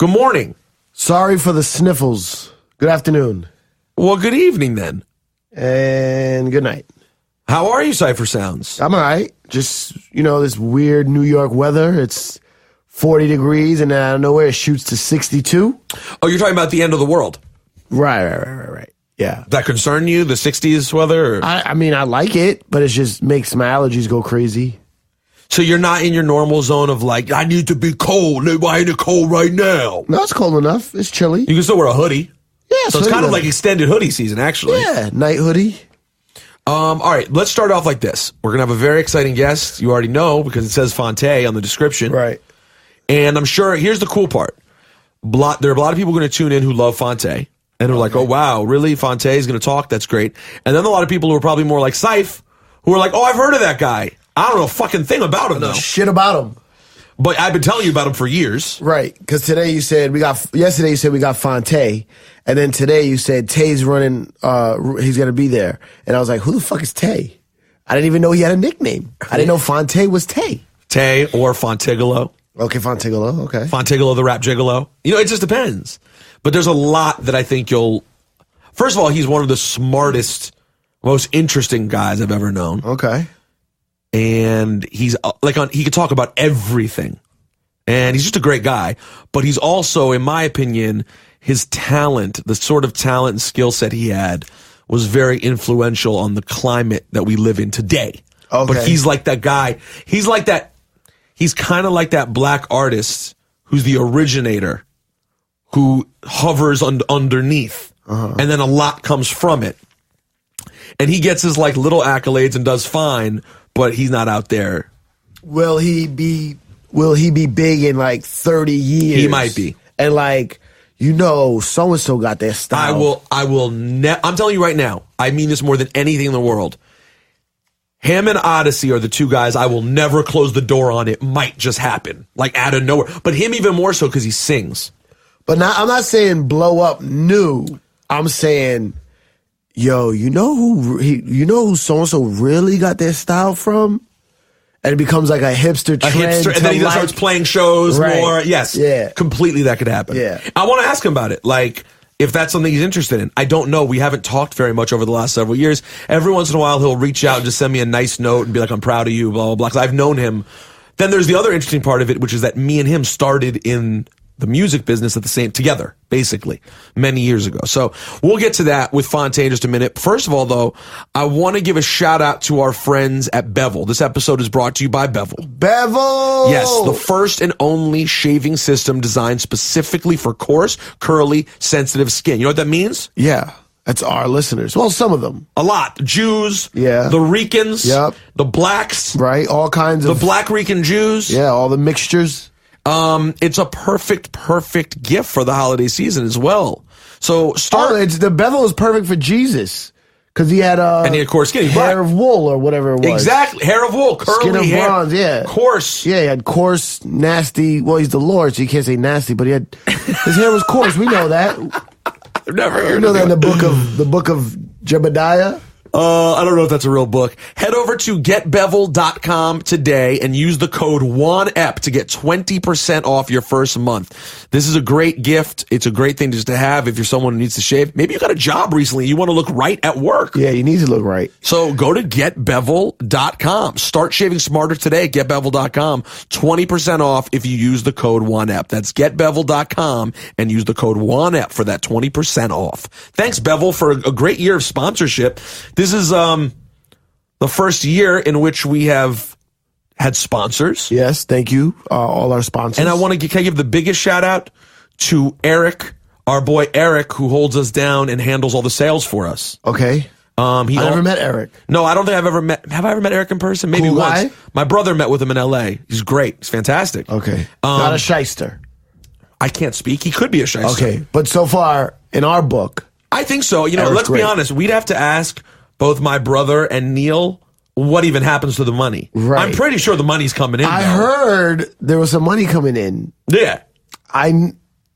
Good morning. Sorry for the sniffles. Good afternoon. Well, good evening then. And good night. How are you, Cipher Sounds? I'm all right. Just, this weird New York weather. It's 40 degrees, and then out of nowhere it shoots to 62. Oh, you're talking about the end of the world. Right. Yeah. That concern you, the 60s weather? Or? I mean, I like it, but it just makes my allergies go crazy. So you're not in your normal zone of like, I need to be cold. I ain't cold right now. No, it's cold enough. It's chilly. You can still wear a hoodie. Yeah, so it's kind of like extended hoodie season, actually. Yeah, night hoodie. All right, let's start off like this. We're going to have a very exciting guest. You already know because it says Phonte on the description. Right. And I'm sure, here's the cool part. There are a lot of people going to tune in who love Phonte. And they're like, oh, wow, really? Phonte is going to talk? That's great. And then a lot of people who are probably more like Ciph, who are like, oh, I've heard of that guy. I don't know a fucking thing about him, though. Shit about him. But I've been telling you about him for years. Right, because yesterday you said we got Phonte, and then today you said Tay's running, he's going to be there. And I was like, who the fuck is Tay? I didn't even know he had a nickname. I didn't know Phonte was Tay. Tay or Fontigolo. Okay, Fontigolo, okay. Fontigolo, the rap gigolo. It just depends. But there's a lot that I think you'll... First of all, he's one of the smartest, most interesting guys I've ever known. Okay. And he's he could talk about everything. And he's just a great guy. But he's also, in my opinion, his talent, the sort of talent and skill set he had was very influential on the climate that we live in today. Okay. But he's like that guy. He's kind of like that black artist who's the originator, who hovers underneath. And then a lot comes from it. And he gets his little accolades and does fine, but he's not out there. Will he be big in 30 years? He might be. And so-and-so got their style. I'm telling you right now, I mean this more than anything in the world. Him and Odyssey are the two guys I will never close the door on. It might just happen, out of nowhere. But him even more so because he sings. But I'm not saying blow up new. I'm saying, yo, you know who so-and-so really got their style from? And it becomes like a hipster trend. And then he starts playing shows more. Yes. Yeah. Completely that could happen. Yeah. I want to ask him about it. If that's something he's interested in. I don't know. We haven't talked very much over the last several years. Every once in a while, he'll reach out and just send me a nice note and be like, I'm proud of you, blah, blah, blah. 'Cause I've known him. Then there's the other interesting part of it, which is that me and him started in the music business together, basically, many years ago. So we'll get to that with Phonte in just a minute. First of all, though, I want to give a shout out to our friends at Bevel. This episode is brought to you by Bevel. Bevel! Yes, the first and only shaving system designed specifically for coarse, curly, sensitive skin. You know what that means? Yeah. That's our listeners. Well, some of them. A lot. Jews. Yeah. The Ricans. Yep. The blacks. Right. All kinds of. The black Rican Jews. Yeah. All the mixtures. It's a perfect gift for the holiday season as well. So the Bevel is perfect for Jesus because he had and he had coarse skin, hair of wool or whatever it was. Exactly, hair of wool, curly skin of hair, bronze, yeah, coarse. Yeah, he had coarse, nasty. Well, he's the Lord, so you can't say nasty, but his hair was coarse. We know that. I've never heard. You know that in the book of Jebediah. I don't know if that's a real book. Head over to getbevel.com today and use the code ONEEP to get 20% off your first month. This is a great gift. It's a great thing just to have if you're someone who needs to shave. Maybe you got a job recently. You want to look right at work. Yeah, you need to look right. So go to getbevel.com. Start shaving smarter today at getbevel.com. 20% off if you use the code ONEEP. That's getbevel.com and use the code ONEEP for that 20% off. Thanks, Bevel, for a great year of sponsorship. This is the first year in which we have had sponsors. Yes, thank you, all our sponsors. And I want to give the biggest shout out to Eric, our boy Eric, who holds us down and handles all the sales for us. Okay. I never met Eric. No, I don't think I've ever met. Have I ever met Eric in person? Maybe cool once. Guy? My brother met with him in L.A. He's great. He's fantastic. Okay. Not a shyster. I can't speak. He could be a shyster. Okay, but so far in our book, I think so. Eric's Let's great. be honest. We'd have to ask both my brother and Neil what even happens to the money. Right. I'm pretty sure the money's coming in. I heard there was some money coming in. Yeah. I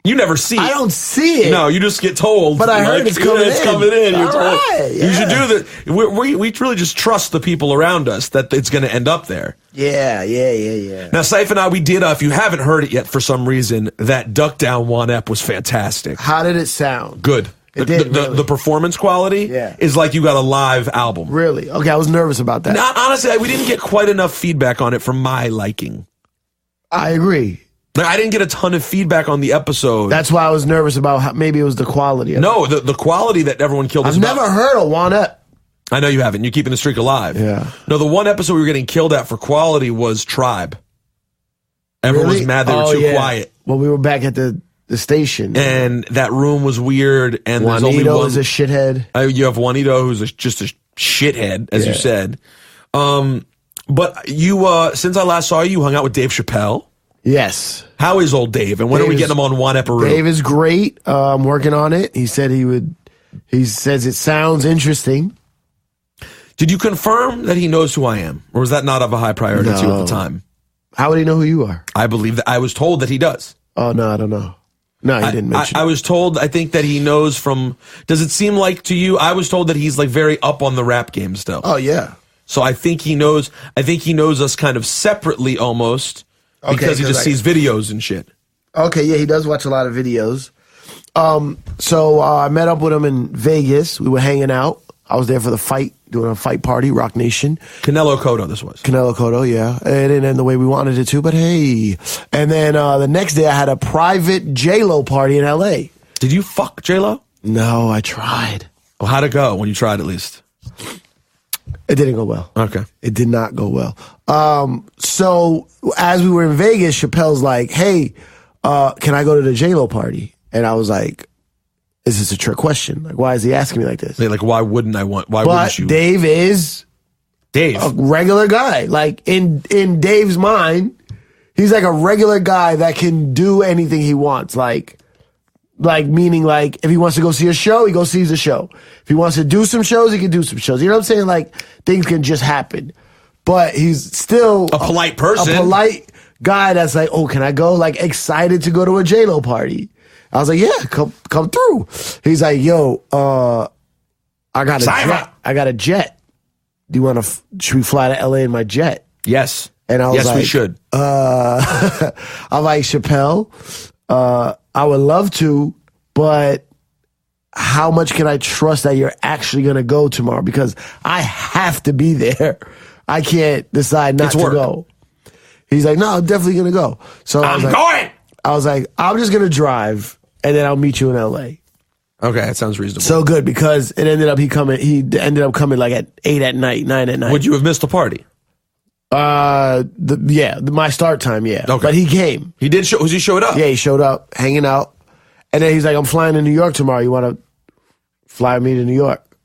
You never see it. I don't see it. No, you just get told. But I heard it's coming in. It's coming in. You're All told. right, You should yeah. do that. We really just trust the people around us that it's going to end up there. Yeah. Now, Cipha and I, we did, if you haven't heard it yet for some reason, that Duck Down Juan Ep was fantastic. How did it sound? Good. It did, really. The performance quality is like you got a live album. Really? Okay, I was nervous about that. Honestly, we didn't get quite enough feedback on it for my liking. I agree. Like, I didn't get a ton of feedback on the episode. That's why I was nervous about how maybe it was the quality of it. No, the quality that everyone killed us I've never heard of Juan Ep. I know you haven't. You're keeping the streak alive. Yeah. No, the one episode we were getting killed at for quality was Tribe. Everyone was mad they were too quiet. Well, we were back at the station. And that room was weird. And there's only Juanito one. is a shithead. You have Juanito, who's just a shithead, as you said. But you, since I last saw you, hung out with Dave Chappelle. Yes. How is old Dave? And when are we getting him on Juan Epperoo? Dave is great. I'm working on it. He said he would. He says it sounds interesting. Did you confirm that he knows who I am? Or was that not of a high priority to you at the time? How would he know who you are? I believe that I was told that he does. Oh, no, I don't know. No, he didn't mention I was told, I think that he knows from, does it seem like to you, I was told that he's like very up on the rap game still. Oh, yeah. So I think he knows us kind of separately almost because he just sees videos and shit. Okay, yeah, he does watch a lot of videos. So I met up with him in Vegas. We were hanging out. I was there for the fight, doing a fight party, Rock Nation. Canelo Cotto, this was. Canelo Cotto, yeah. It didn't end the way we wanted it to, but hey. And then the next day I had a private J-Lo party in L.A. Did you fuck J-Lo? No, I tried. Well, how'd it go when you tried at least? It didn't go well. Okay. It did not go well. So as we were in Vegas, Chappelle's like, hey, can I go to the J-Lo party? And I was like, is this a trick question? Like, why is he asking me like this? Like, why wouldn't I want, why wouldn't you? Dave is a regular guy. Like, in Dave's mind, he's like a regular guy that can do anything he wants. Like meaning like, if he wants to go see a show, he goes sees a show. If he wants to do some shows, he can do some shows. You know what I'm saying? Like, things can just happen. But he's still a polite person. A polite guy that's like, oh, can I go? Like, excited to go to a J-Lo party. I was like, yeah, come through. He's like, yo, I got a jet. I got a jet. Do you want to, should we fly to LA in my jet? Yes. And I was yes, like, we should. I'm like, Chappelle, I would love to, but how much can I trust that you're actually going to go tomorrow? Because I have to be there. I can't decide not to go. He's like, no, I'm definitely going to go. So I was like, I'm just going to drive and then I'll meet you in LA. Okay, that sounds reasonable. So good, because it ended up he ended up coming like at 8 at night, 9 at night. Would you have missed the party? My start time, yeah. Okay. But he came. He did show, he showed up? Yeah, he showed up, hanging out. And then he's like, I'm flying to New York tomorrow. You want to fly me to New York?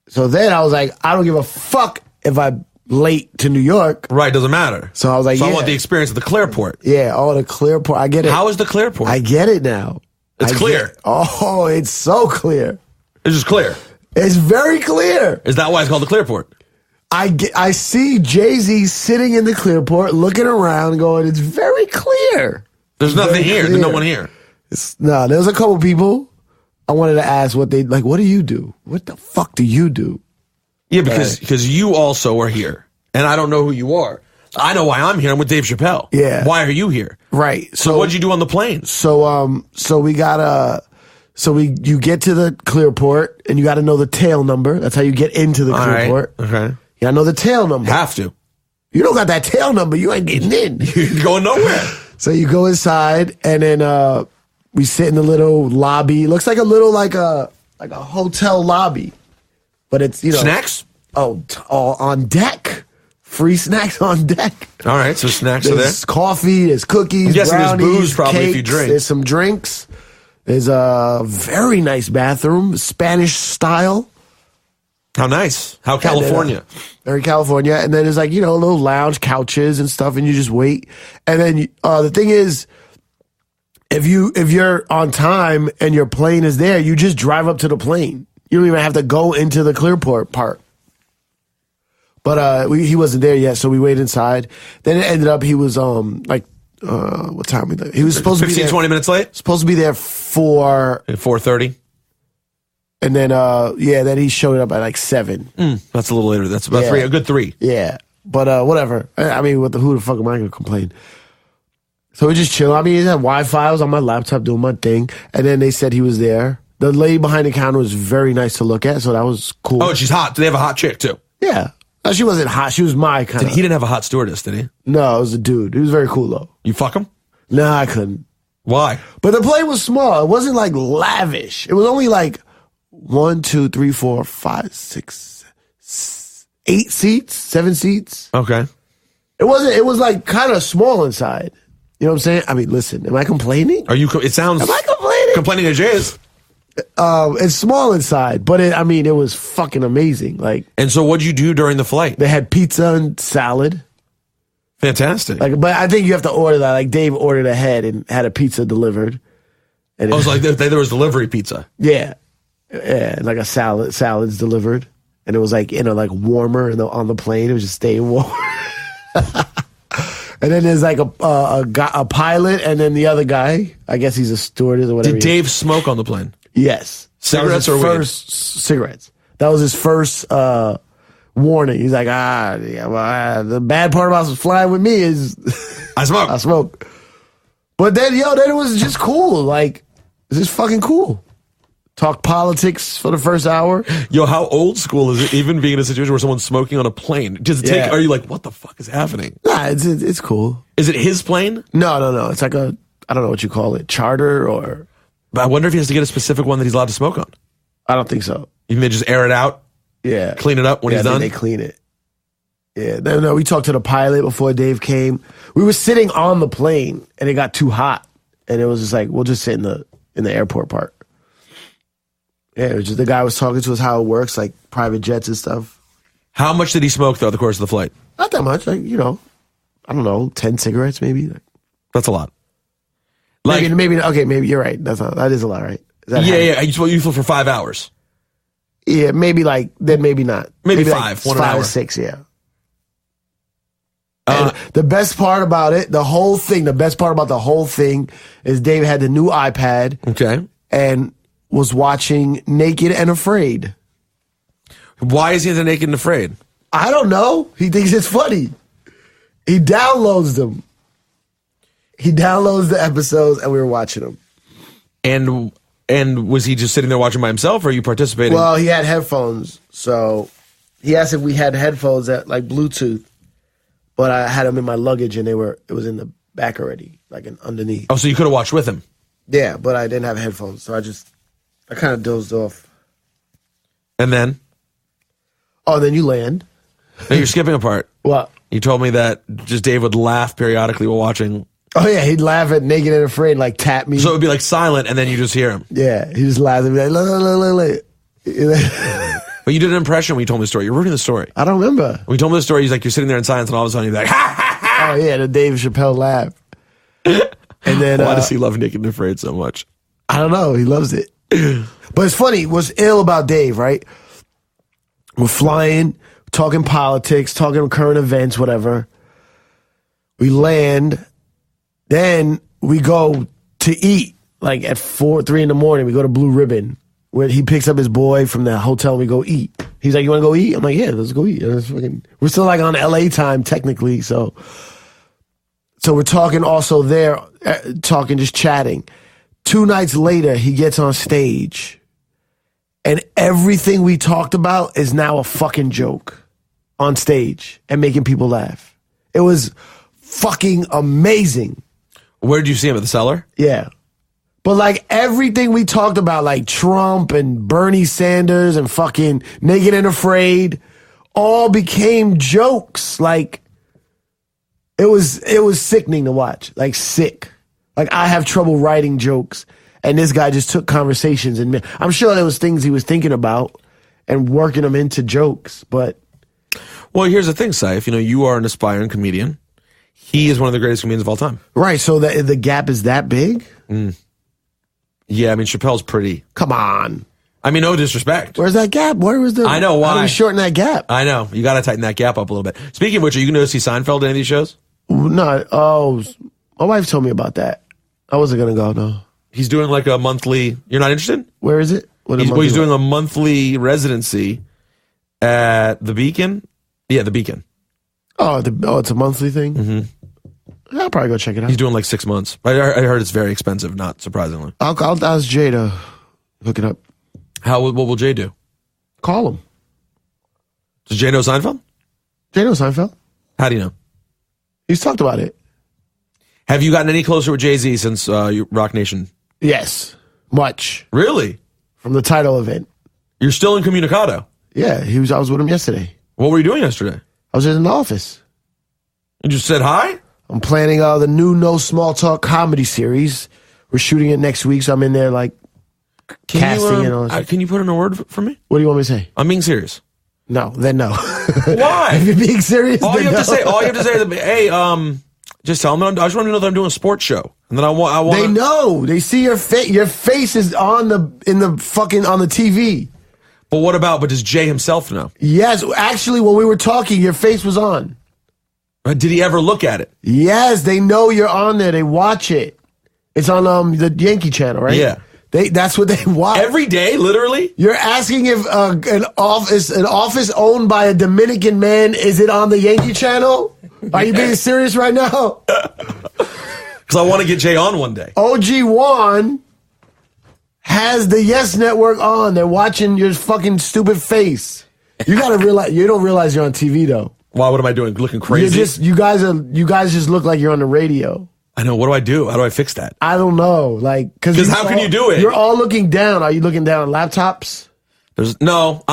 So then I was like, I don't give a fuck if I'm late to New York. Right, doesn't matter. So I was like, I want the experience of the Clearport. Yeah, the Clearport. I get it. How is the Clearport? I get it now. It's clear. Oh, it's so clear. It's just clear. It's very clear. Is that why it's called the Clearport? I see Jay-Z sitting in the Clearport, looking around, going, it's very clear. There's nothing here. There's no one here. No, there's a couple people. I wanted to ask what they, like, what do you do? What the fuck do you do? Yeah, because you also are here. And I don't know who you are. I know why I'm here. I'm with Dave Chappelle. Yeah. Why are you here? Right. So what'd you do on the plane? So we got you get to the Clearport and you got to know the tail number. That's how you get into the Clearport. Right. Okay. You got to know the tail number. Have to. You don't got that tail number, you ain't getting in. You're going nowhere. So you go inside and then we sit in the little lobby. It looks like a little like a hotel lobby. But it's, snacks? Oh, on deck. Free snacks on deck. All right, so snacks are there. There's coffee, there's cookies, I'm guessing brownies, there's booze probably cakes, if you drink. There's some drinks. There's a very nice bathroom, Spanish style. How nice. How California. Very California. And then there's like, little lounge couches and stuff, and you just wait. And then the thing is, if you're on time and your plane is there, you just drive up to the plane. You don't even have to go into the Clearport part. But he wasn't there yet, so we waited inside. Then it ended up he was what time we there? He was supposed 15, to be there. 20 minutes late? Supposed to be there for... At 4:30? And then, then he showed up at like 7. That's a little later. That's about a good 3. Yeah. But whatever. I mean, who the fuck am I going to complain? So we just chill. I mean, he had Wi-Fi. I was on my laptop doing my thing. And then they said he was there. The lady behind the counter was very nice to look at, so that was cool. Oh, she's hot. Do they have a hot chick, too? Yeah. No, she wasn't hot. She was my kind of... He didn't have a hot stewardess, did he? No, it was a dude. He was very cool, though. You fuck him? No, I couldn't. Why? But the plane was small. It wasn't like lavish. It was only like 1, 2, 3, 4, 5, 6, 8 seats, 7 seats. Okay. It was like kind of small inside. You know what I'm saying? I mean, listen, am I complaining? Are you? It sounds. Am I complaining? Complaining as is. It's small inside, but it was fucking amazing. Like, and so what'd you do during the flight? They had pizza and salad. Fantastic. Like, but I think you have to order that. Like, Dave ordered ahead and had a pizza delivered. And I was like, there was delivery pizza. Yeah. Yeah, like a salads delivered. And it was like, warmer on the plane. It was just staying warm. And then there's like a pilot and then the other guy. I guess he's a stewardess or whatever. Did Dave smoke on the plane? Yes. Cigarettes or weed? Cigarettes. That was his first warning. He's like, the bad part about flying with me is I smoke. I smoke. But then, then it was just cool. Like, it's just fucking cool. Talk politics for the first hour. Yo, how old school is it even being in a situation where someone's smoking on a plane? Are you like, what the fuck is happening? Nah, it's cool. Is it his plane? No. It's like I don't know what you call it, charter or... But I wonder if he has to get a specific one that he's allowed to smoke on. I don't think so. You may just air it out? Yeah. Clean it up when he's done? They clean it. Yeah. No, we talked to the pilot before Dave came. We were sitting on the plane and it got too hot. And it was just like, we'll just sit in the airport part. Yeah, it was just the guy was talking to us how it works, like private jets and stuff. How much did he smoke throughout the course of the flight? Not that much, like, I don't know, 10 cigarettes maybe. That's a lot. Maybe you're right. That is a lot, right? Yeah. You flew for 5 hours. Yeah, maybe then maybe not. Maybe 5, like 1 hour. 5 or 6, yeah. And the best part about it, the best part about the whole thing is Dave had the new iPad. Okay. And was watching Naked and Afraid. Why is he into Naked and Afraid? I don't know. He thinks it's funny. He downloads them. He downloads the episodes and we were watching them. And was he just sitting there watching by himself or are you participating? Well, he had headphones. So he asked if we had headphones that like Bluetooth. But I had them in my luggage and it was in the back already, like underneath. Oh, so you could have watched with him? Yeah, but I didn't have headphones. So I kind of dozed off. And then? Oh, then you land. No, you're skipping a part. What? You told me that just Dave would laugh periodically while watching. Oh, yeah, he'd laugh at Naked and Afraid, like tap me. So it would be like silent and then you just hear him. Yeah, he just laughs and be like, look. But you did an impression when you told me the story. You're ruining the story. I don't remember. When you told me the story, he's like, you're sitting there in silence and all of a sudden he's like, ha, ha, ha. Oh, yeah, the Dave Chappelle laugh. And then, why does he love Naked and Afraid so much? I don't know. He loves it. But it's funny. What's ill about Dave, right? We're flying, talking politics, talking current events, whatever. We land. Then we go to eat. Like at 3 in the morning, we go to Blue Ribbon. Where he picks up his boy from the hotel and we go eat. He's like, you want to go eat? I'm like, yeah, let's go eat. We're still like on LA time technically. So we're talking also there, just chatting. 2 nights later, he gets on stage and everything we talked about is now a fucking joke on stage and making people laugh. It was fucking amazing. Where did you see him? At the Cellar? Yeah. But like everything we talked about, like Trump and Bernie Sanders and fucking Naked and Afraid, all became jokes. Like it was sickening to watch. Like sick. Like I have trouble writing jokes, and this guy just took conversations and I'm sure there was things he was thinking about and working them into jokes. But well, here's the thing, Ciph. You are an aspiring comedian. He is one of the greatest comedians of all time. Right. So the gap is that big. Yeah, I mean, Chappelle's pretty. Come on. I mean, no disrespect. Where's that gap? Where was the... I know why. How do we shorten that gap? I know. You got to tighten that gap up a little bit. Speaking of which, are you going to see Seinfeld in any of these shows? No. Oh, My wife told me about that. I wasn't gonna go. No. He's doing like a monthly. You're not interested? Where is it? He's doing a monthly residency at the Beacon. Yeah, the Beacon. Oh, it's a monthly thing. Mm-hmm. I'll probably go check it out. He's doing like 6 months. I heard it's very expensive. Not surprisingly. I'll ask Jay to hook it up. What will Jay do? Call him. Does Jay know Seinfeld? Jay knows Seinfeld. How do you know? He's talked about it. Have you gotten any closer with Jay-Z since Rock Nation? Yes, much. Really? From the title event. You're still incommunicado? Yeah, I was with him yesterday. What were you doing yesterday? I was in the office. You just said hi? I'm planning the new No Small Talk comedy series. We're shooting it next week, so I'm in there casting and all that. Can you put in a word for me? What do you want me to say? I'm being serious. No, then no. Why? If you're being serious, all you have to say is, hey, just tell them. I just want to know that I'm doing a sports show, and then I want. They know. They see your face. Your face is on the TV. But what about? But does Jay himself know? Yes, actually, when we were talking, your face was on. Did he ever look at it? Yes, they know you're on there. They watch it. It's on the Yankee channel, right? Yeah. That's what they watch every day, literally. You're asking if an office owned by a Dominican man, is it on the Yankee channel? Are you being serious right now? Because I want to get Jay on one day. OG Juan has the Yes Network on. They're watching your fucking stupid face. You gotta realize you don't realize you're on TV though. Why? What am I doing? Looking crazy? You guys just look like you're on the radio. I know. What do I do? How do I fix that? I don't know. Because how can you do it? You're all looking down. Are you looking down at laptops? No.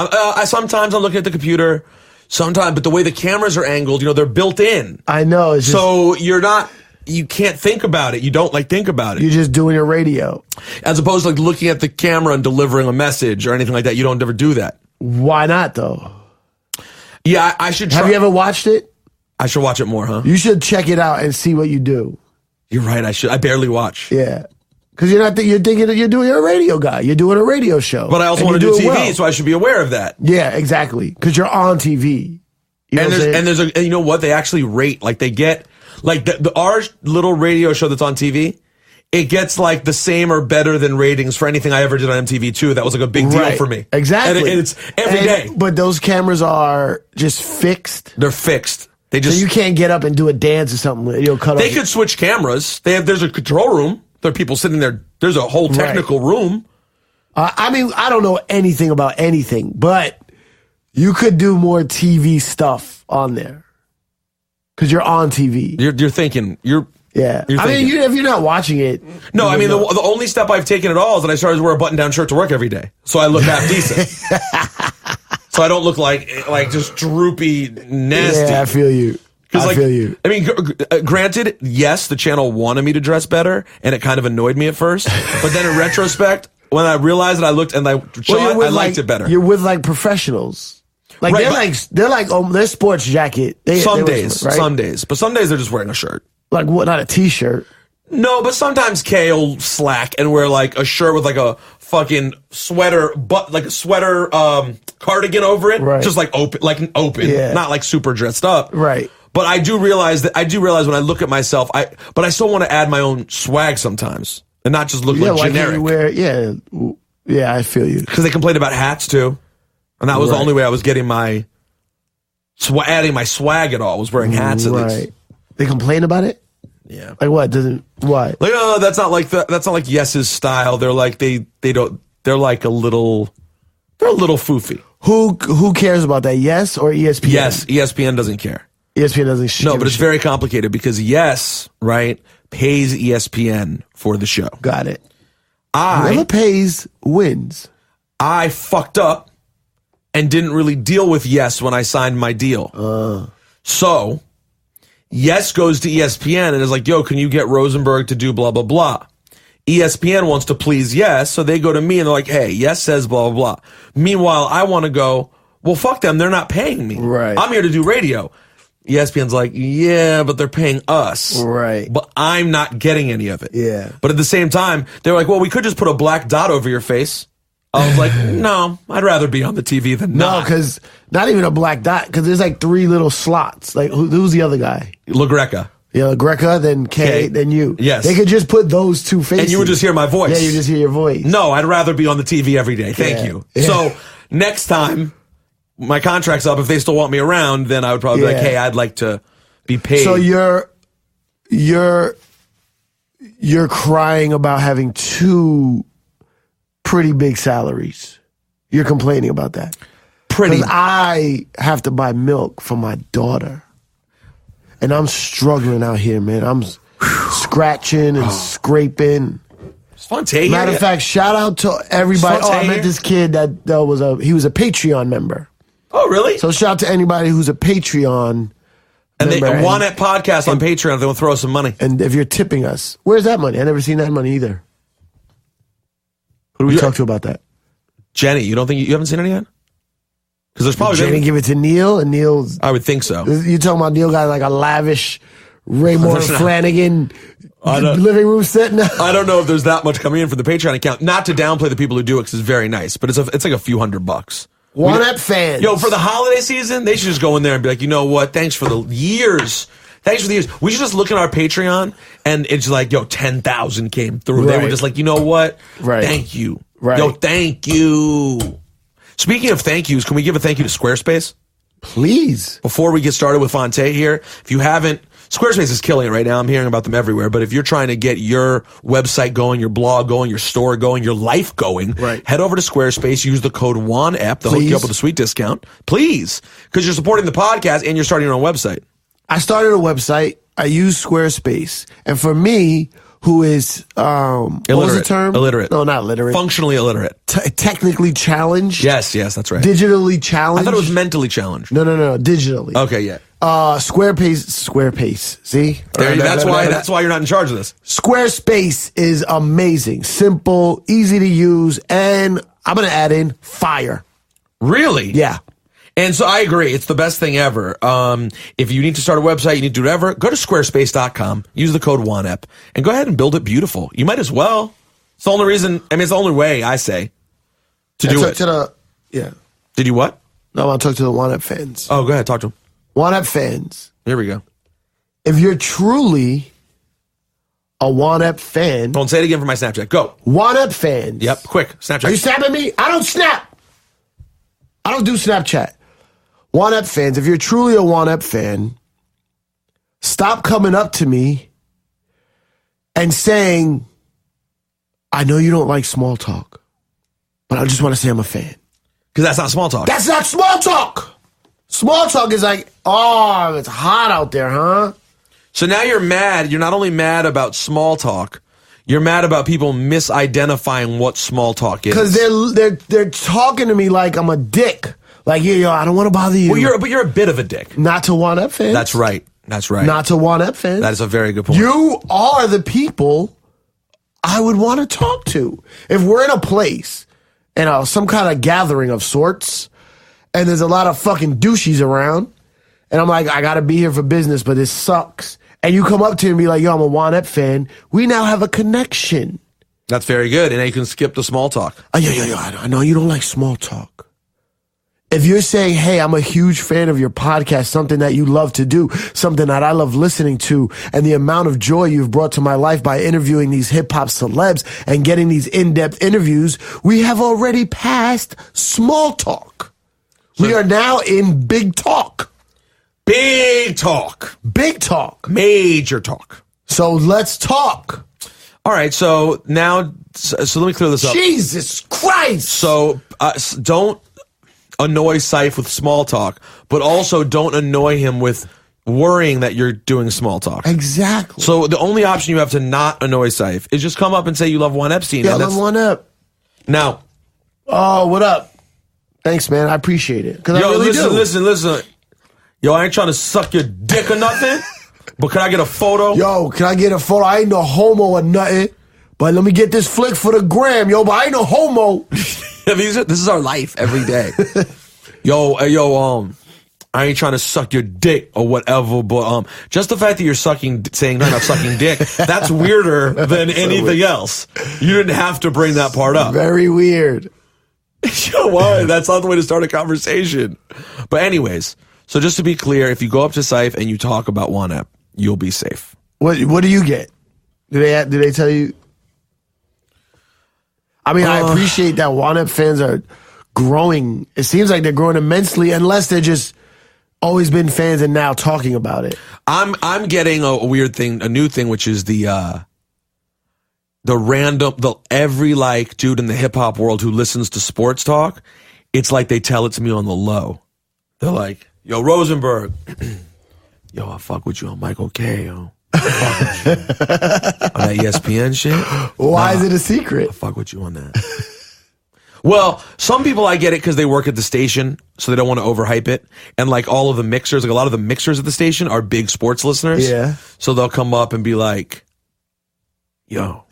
Sometimes I'm looking at the computer. Sometimes, but the way the cameras are angled, they're built in. I know. So you can't think about it. You don't think about it. You're just doing your radio. As opposed to looking at the camera and delivering a message or anything like that. You don't ever do that. Why not though? Yeah, I should try. Have you ever watched it? I should watch it more, huh? You should check it out and see what you do. You're right. I should. I barely watch. Yeah. Because you're thinking that you're a radio guy. You're doing a radio show. But I also want to do TV, so I should be aware of that. Yeah, exactly. Because you're on TV. You know what? They actually rate, they get, our little radio show that's on TV, it gets the same or better than ratings for anything I ever did on MTV2. That was a big deal for me. Exactly. And it's every day. But those cameras are just fixed. They're fixed. So you can't get up and do a dance or something. You'll cut off. They could switch cameras. There's a control room. There are people sitting there. There's a whole technical room. I don't know anything about anything, but you could do more TV stuff on there because you're on TV. You're thinking. Yeah. If you're not watching it. No, the only step I've taken at all is that I started to wear a button-down shirt to work every day, so I look half decent. So I don't look like just droopy, nasty. Yeah, I feel you. I feel you. Granted, yes, the channel wanted me to dress better, and it kind of annoyed me at first. But then in retrospect, when I realized that I looked and I liked it better. You're with professionals. They're sports jacket. Some days. But some days they're just wearing a shirt. What? Not a t-shirt. No, but sometimes Kay will slack and wear a shirt with a fucking sweater, cardigan over it, right. Just open, yeah. Not super dressed up, right? But I do realize when I look at myself, but I still want to add my own swag sometimes and not just look generic. Yeah, I feel you. Because they complained about hats too, and that was the only way I was getting my adding my swag at all was wearing hats. At least. They complain about it. Yeah. What? Why? Oh, that's not that's not Yes's style. They're they're a little foofy. Who cares about that? Yes or ESPN? Yes, ESPN doesn't care. ESPN doesn't. No, but it's very complicated because Yes, right, pays ESPN for the show. Got it. Whoever pays wins. I fucked up and didn't really deal with Yes when I signed my deal. So Yes goes to ESPN and is like, yo, can you get Rosenberg to do blah, blah, blah? ESPN wants to please Yes, so they go to me and they're like, hey, Yes says blah, blah, blah. Meanwhile, I want to go, well, fuck them. They're not paying me. Right. I'm here to do radio. ESPN's like, yeah, but they're paying us. Right. But I'm not getting any of it. Yeah. But at the same time, they're like, well, we could just put a black dot over your face. I was like, no, I'd rather be on the TV than not. No, because not even a black dot, because there's 3 little slots. Who's the other guy? LaGreca. Yeah, Greca, then K, then you. Yes. They could just put those two faces. And you would just hear my voice. Yeah, you just hear your voice. No, I'd rather be on the TV every day. Thank you. Yeah. So next time my contract's up, if they still want me around, then I would probably be like, hey, I'd like to be paid. So you're crying about having 2 pretty big salaries. You're complaining about that. Because I have to buy milk for my daughter. And I'm struggling out here, man. I'm scratching and scraping. It's Phonte. Matter of fact, shout out to everybody. Phonte I met this kid that was a Patreon member. Oh, really? So shout out to anybody who's a Patreon and member. And Juan Ep podcast on Patreon, they'll throw us some money. And if you're tipping us, where's that money? I never seen that money either. Who do we talk to about that? Jenny, you haven't seen any yet? Because there's probably Jenny give it to Neil, and Neil's. I would think so. You talking about Neil got like a lavish Raymond Flanagan living room set now? I don't know if there's that much coming in from the Patreon account. Not to downplay the people who do it, because it's very nice, but it's like a few $100. Juan Ep fans. Yo, for the holiday season, they should just go in there and be like, you know what? Thanks for the years. We should just look at our Patreon, and it's like, yo, 10,000 came through. Right. They were just like, you know what? Right. Thank you. Right. Yo, thank you. Speaking of thank yous, can we give a thank you to Squarespace? Please. Before we get started with Phonte here, if you haven't, Squarespace is killing it right now. I'm hearing about them everywhere. But if you're trying to get your website going, your blog going, your store going, your life going, head over to Squarespace. Use the code WANEP. They'll hook you up with a sweet discount. Please. Because you're supporting the podcast and you're starting your own website. I started a website. I use Squarespace. And for me, who is, what was the term? Illiterate. No, not literate. Functionally illiterate. Technically challenged. Yes, that's right. Digitally challenged. I thought it was mentally challenged. No, digitally. Okay, yeah. Squarespace. See? That's why you're not in charge of this. Squarespace is amazing, simple, easy to use, and I'm going to add in fire. Really? Yeah. And so I agree. It's the best thing ever. If you need to start a website, you need to do whatever, go to squarespace.com, use the code WANEP, and go ahead and build it beautiful. You might as well. It's the only reason, it's the only way, I say, to do it. Did you what? No, I want to talk to the Juan Ep fans. Oh, go ahead. Talk to them. Juan Ep fans. Here we go. If you're truly a Juan Ep fan. Don't say it again for my Snapchat. Go. Juan Ep fans. Yep, quick. Snapchat. Are you snapping me? I don't snap. I don't do Snapchat. Juan Ep fans, if you're truly a Juan Ep fan, stop coming up to me and saying, I know you don't like small talk, but I just want to say I'm a fan. Because that's not small talk. That's not small talk. Small talk is like, oh, it's hot out there, huh? So now you're mad. You're not only mad about small talk, you're mad about people misidentifying what small talk is. Because they're talking to me like I'm a dick. Like, yo, I don't want to bother you. Well, but you're a bit of a dick. Not to Juan Ep fans. That's right. Not to Juan Ep fans. That is a very good point. You are the people I would want to talk to. If we're in a place, some kind of gathering of sorts, and there's a lot of fucking douchies around, and I'm like, I got to be here for business, but this sucks. And you come up to me and be like, yo, I'm a Juan Ep fan. We now have a connection. That's very good. And then you can skip the small talk. Yo, I know you don't like small talk. If you're saying, hey, I'm a huge fan of your podcast, something that you love to do, something that I love listening to, and the amount of joy you've brought to my life by interviewing these hip-hop celebs and getting these in-depth interviews, we have already passed small talk. We are now in big talk. Big talk. Big talk. Major talk. So let's talk. All right, so now, so let me clear this up. Jesus Christ! So don't annoy Ciph with small talk, but also don't annoy him with worrying that you're doing small talk. Exactly. So the only option you have to not annoy Ciph is just come up and say you love Juan Epstein. Yeah, I love Juan Ep. Now. Oh, what up? Thanks, man. I appreciate it. Because I really do. Listen. Yo, I ain't trying to suck your dick or nothing, but can I get a photo? Yo, can I get a photo? I ain't no homo or nothing, but let me get this flick for the gram, yo, but I ain't no homo. This is our life every day. Yo, I ain't trying to suck your dick or whatever, but just the fact that you're saying you're not sucking dick, that's weirder than anything else. You didn't have to bring that part up. Very weird. Yo, why? That's not the way to start a conversation. But anyways, so just to be clear, if you go up to Ciph and you talk about Juan Ep, you'll be safe. What do you get? Do they tell you? I mean, I appreciate that Juan Ep fans are growing. It seems like they're growing immensely, unless they're just always been fans and now talking about it. I'm getting a weird thing, a new thing, which is the every like dude in the hip hop world who listens to sports talk, it's like they tell it to me on the low. They're like, yo, Rosenberg, yo, I fuck with you on Michael K, yo. I fuck with you. On that ESPN shit. Why is it a secret? I fuck with you on that. Well, some people I get it because they work at the station, so they don't want to overhype it. And like all of the mixers, like a lot of the mixers at the station are big sports listeners. Yeah. So they'll come up and be like, yo.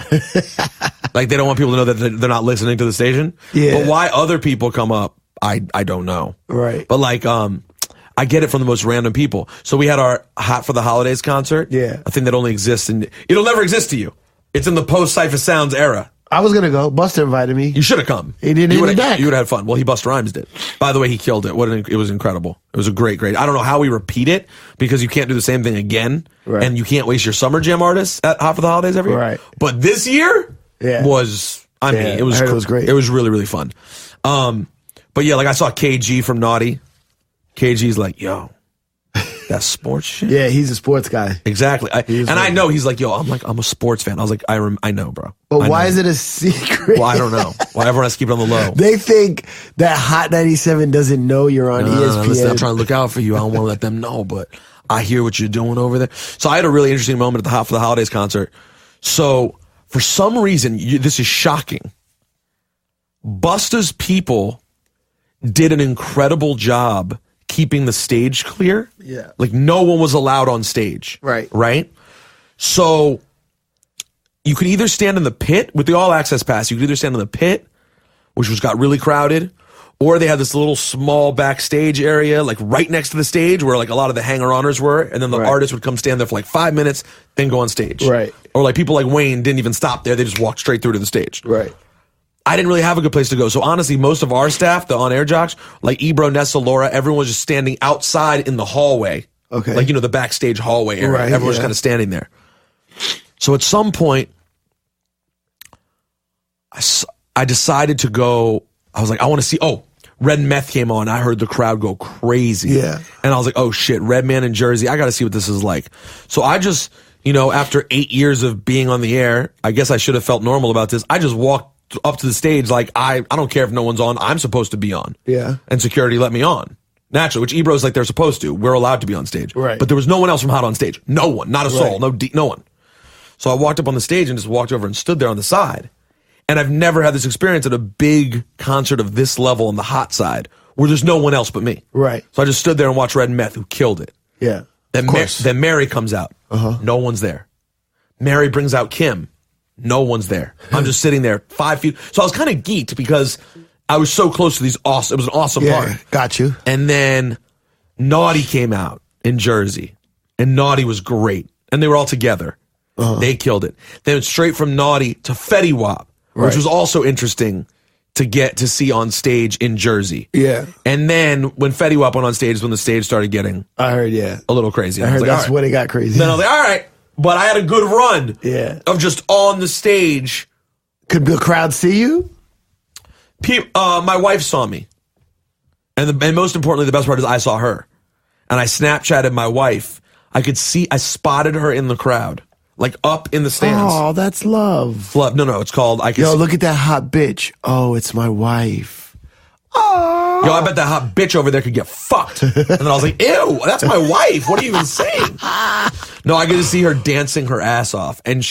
Like they don't want people to know that they're not listening to the station. Yeah. But why other people come up, I don't know. Right. But like, I get it from the most random people. So we had our Hot for the Holidays concert. Yeah. A thing that only exists it'll never exist to you. It's in the post Cipha Sounds era. I was going to go. Busta invited me. You should have come. He didn't even back. You would have had fun. Well, he Busta Rhymes did. By the way, he killed it. It was incredible. It was a great. I don't know how we repeat it because you can't do the same thing again. Right. And you can't waste your Summer Jam artists at Hot for the Holidays every year. Right. But this year was, it was, it was great. It was really, really fun. But yeah, like I saw KG from Naughty. KG's like, yo, that sports shit. Yeah, he's a sports guy. Exactly. I know he's like, yo, I'm a sports fan. I was like, I know, bro. But why is it a secret? Well, I don't know. Why everyone has to keep it on the low. They think that Hot 97 doesn't know you're on ESPN. Listen, I'm trying to look out for you. I don't want to let them know, but I hear what you're doing over there. So I had a really interesting moment at the Hot for the Holidays concert. So for some reason, this is shocking. Busta's people did an incredible job keeping the stage clear. Yeah. Like no one was allowed on stage. Right. Right? So you could either stand in the pit with the all access pass. You could either stand in the pit, which got really crowded, or they had this little small backstage area, like right next to the stage where like a lot of the hanger-oners were. And then the artists would come stand there for like 5 minutes, then go on stage. Right. Or like people like Wayne didn't even stop there. They just walked straight through to the stage. Right. I didn't really have a good place to go. So honestly, most of our staff, the on-air jocks, like Ebro, Nessa, Laura, everyone was just standing outside in the hallway. Okay. Like, the backstage hallway area. Right, Everyone was kind of standing there. So at some point, I decided to go. I was like, I want to see. Oh, Red Meth came on. I heard the crowd go crazy. Yeah. And I was like, oh shit, Redman in Jersey. I got to see what this is like. So I just, after 8 years of being on the air, I guess I should have felt normal about this. I just walked up to the stage like I don't care if no one's on. I'm supposed to be on. Yeah. And security let me on. Naturally, which Ebro's like they're supposed to. We're allowed to be on stage. Right. But there was no one else from Hot on stage. No one. Not a soul. No one. So I walked up on the stage and just walked over and stood there on the side. And I've never had this experience at a big concert of this level on the Hot side where there's no one else but me. Right. So I just stood there and watched Red Meth, who killed it. Yeah. Then Mary comes out. No one's there. Mary brings out Kim. No one's there. I'm just sitting there 5 feet. So I was kind of geeked because I was so close to these awesome. It was an awesome part. Got you. And then Naughty came out in Jersey, and Naughty was great. And they were all together. They killed it. Then straight from Naughty to Fetty Wap, which was also interesting to get to see on stage in Jersey. Yeah. And then when Fetty Wap went on stage is when the stage started getting I heard, a little crazy. I heard like, that's when it got crazy. Then I was like, all right. But I had a good run of just on the stage. Could the crowd see you? My wife saw me. And most importantly, the best part is I saw her. And I Snapchatted my wife. I spotted her in the crowd. Like up in the stands. Oh, that's love. No, it's called. Yo, look at that hot bitch. Oh, it's my wife. Oh. Yo, I bet that hot bitch over there could get fucked. And then I was like, ew, that's my wife. What are you even saying? No, I get to see her dancing her ass off. And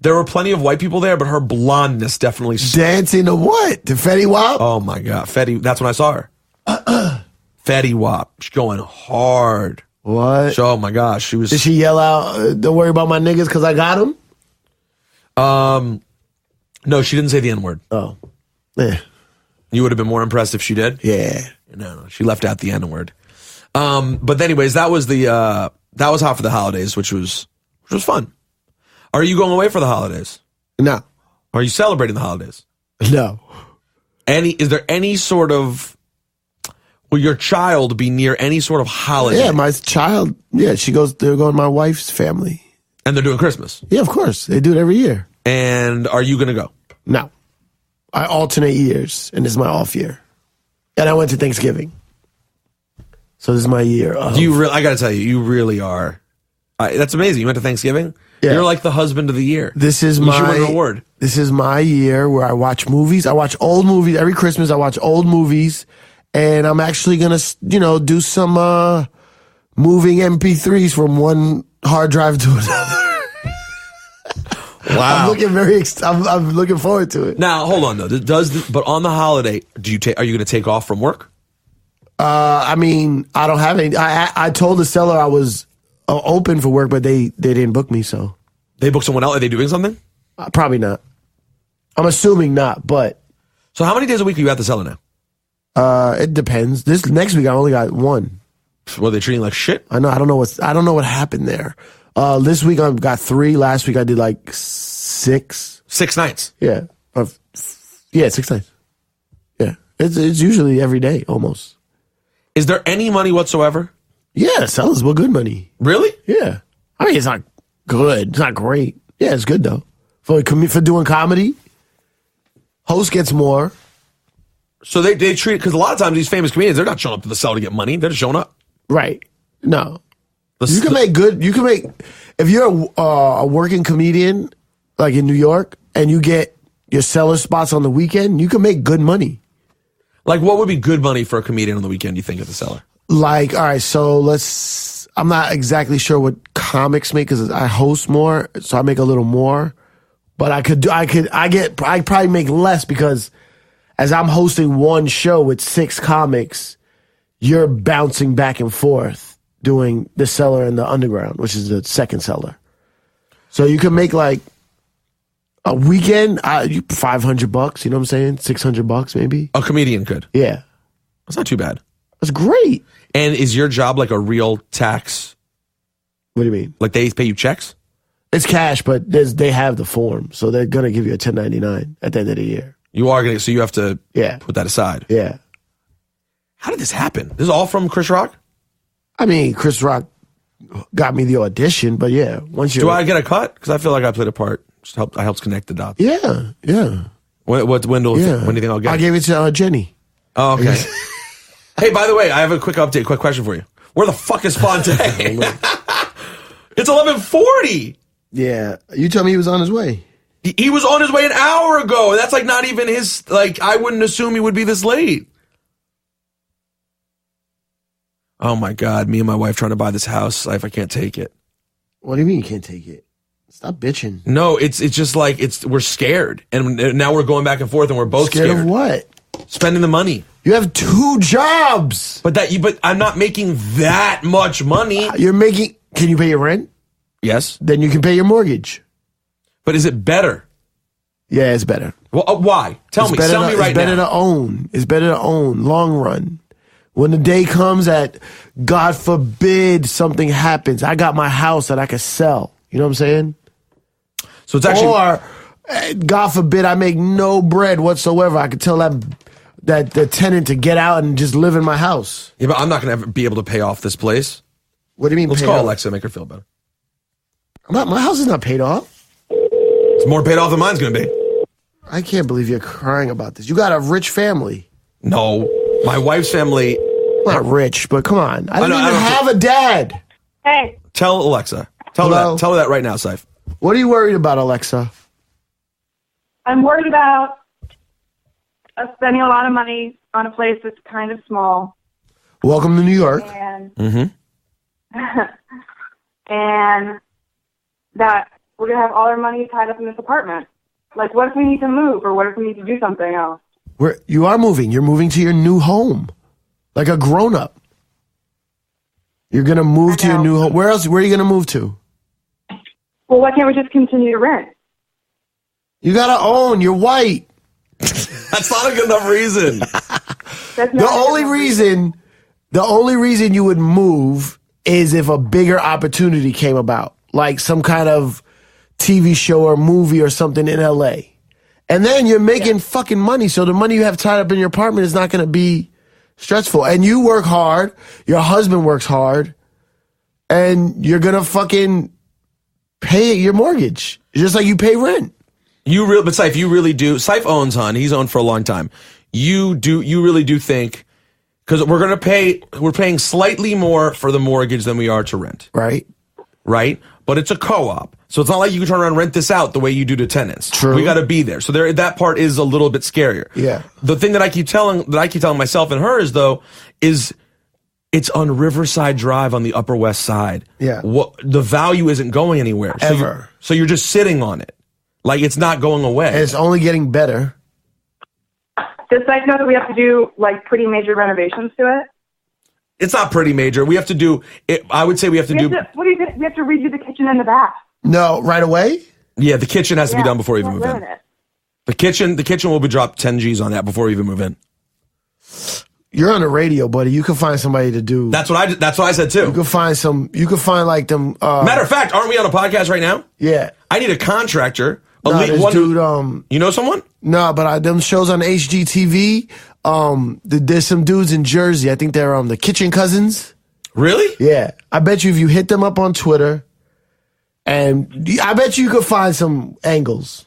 there were plenty of white people there, but her blondness definitely. Dancing to what? To Fetty Wap? Oh my God. Fetty, that's when I saw her. Fetty Wap. She's going hard. What? Oh my gosh. She was. Did she yell out, don't worry about my niggas because I got them? No, she didn't say the N-word. Oh. Yeah. You would have been more impressed if she did? Yeah. No, she left out the N-word. But anyways, that was Hot for the Holidays, which was fun. Are you going away for the holidays? No. Are you celebrating the holidays? No. Is there any sort of Will your child be near any sort of holiday? Yeah, my child. Yeah, they're going to my wife's family. And they're doing Christmas? Yeah, of course. They do it every year. And are you going to go? No. I alternate years, and this is my off year. And I went to Thanksgiving. So this is my year. I got to tell you, you really are. That's amazing. You went to Thanksgiving? Yeah. You're like the husband of the year. You should win an award. This is my year where I watch movies. I watch old movies. Every Christmas, I watch old movies. And I'm actually going to, do some moving MP3s from one hard drive to another. Wow. I'm looking forward to it. Now, hold on, though. But on the holiday, are you going to take off from work? I don't have any. I told the seller I was open for work, but they didn't book me, so. They booked someone else? Are they doing something? Probably not. I'm assuming not, but. So how many days a week are you at the seller now? It depends. This next week I only got one. Were they treating like shit? I know. I don't know what happened there. This week I've got 3. Last week I did like 6. 6 nights. Yeah. 6 nights. Yeah. It's usually every day almost. Is there any money whatsoever? Yeah, sellers will good money. Really? Yeah. I mean, it's not good. It's not great. Yeah, it's good though. For doing comedy, host gets more. So they treat it, because a lot of times these famous comedians, they're not showing up to the cell to get money. They're just showing up. Right. No. You can make, if you're a working comedian, like in New York, and you get your seller spots on the weekend, you can make good money. Like, what would be good money for a comedian on the weekend, you think, at the cellar? Like, all right, so I'm not exactly sure what comics make, because I host more, so I make a little more. But I probably make less, because as I'm hosting one show with 6 comics, you're bouncing back and forth doing the cellar and the underground, which is the second cellar. So you can make like a weekend, $500, you know what I'm saying? $600 maybe. A comedian could. Yeah. That's not too bad. That's great. And is your job like a real tax? What do you mean? Like they pay you checks? It's cash, but they have the form, so they're gonna give you a 1099 at the end of the year. So you have to put that aside. Yeah. How did this happen? This is all from Chris Rock? I mean, Chris Rock got me the audition, but yeah, Do I get a cut? Because I feel like I played a part. I helped connect the dots. Yeah. When do you think I'll get it? I gave it to Jenny. Oh, okay. Hey, by the way, I have a quick question for you. Where the fuck is Phonte? It's 11:40. Yeah. You told me he was on his way. He was on his way an hour ago. That's like not even his, like, I wouldn't assume he would be this late. Oh my God, me and my wife trying to buy this house. I can't take it. What do you mean you can't take it? Stop bitching. No, it's just like, we're scared. And now we're going back and forth and we're both scared. Scared of what? Spending the money. You have 2 jobs. But I'm not making that much money. Can you pay your rent? Yes. Then you can pay your mortgage. But is it better? Yeah, it's better. Well, why? Tell me right now. It's better to own. It's better to own, long run. When the day comes that, God forbid, something happens, I got my house that I could sell. You know what I'm saying? So it's actually... Or, God forbid, I make no bread whatsoever. I could tell that the tenant to get out and just live in my house. Yeah, but I'm not going to ever be able to pay off this place. What do you mean Let's pay call off? Alexa, make her feel better. My house is not paid off. It's more paid off than mine's going to be. I can't believe you're crying about this. You got a rich family. No, my wife's family... Not rich, but come on. I don't even have a dad. Hey. Tell Alexa. Tell her that right now, Ciph. What are you worried about, Alexa? I'm worried about us spending a lot of money on a place that's kind of small. Welcome to New York. And, and that we're going to have all our money tied up in this apartment. Like, what if we need to move, or what if we need to do something else? You are moving. You're moving to your new home. Like a grown-up. You're going to move to your new home. Where are you going to move to? Well, why can't we just continue to rent? You got to own. You're white. That's not a good enough reason. The only reason you would move is if a bigger opportunity came about. Like some kind of TV show or movie or something in LA. And then you're making fucking money. So the money you have tied up in your apartment is not going to be stressful. And you work hard. Your husband works hard. And you're going to fucking pay your mortgage. Just like you pay rent. But Ciph, you really do. Ciph owns, hon. He's owned for a long time. You really do think, because we're paying slightly more for the mortgage than we are to rent. Right. Right? But it's a co-op. So it's not like you can turn around and rent this out the way you do to tenants. True. We got to be there. So that part is a little bit scarier. Yeah. The thing that I keep telling myself and her is it's on Riverside Drive on the Upper West Side. Yeah. The value isn't going anywhere. Ever. So you're just sitting on it. Like, it's not going away. And it's only getting better. Does Ciph know that we have to do like pretty major renovations to it? It's not pretty major. We have to do it. I would say we have to do. We have to redo the kitchen and the bath. No, right away? Yeah, the kitchen has to be done before we even move in. It. The kitchen will be dropped 10 G's on that before we even move in. You're on the radio, buddy. You can find somebody to do. That's what I said too. You can find like them. Matter of fact, aren't we on a podcast right now? Yeah. I need a contractor. This dude, you know someone? No, but them shows on HGTV. There's some dudes in Jersey. I think they're the Kitchen Cousins. Really? Yeah. I bet you if you hit them up on Twitter, and I bet you could find some angles.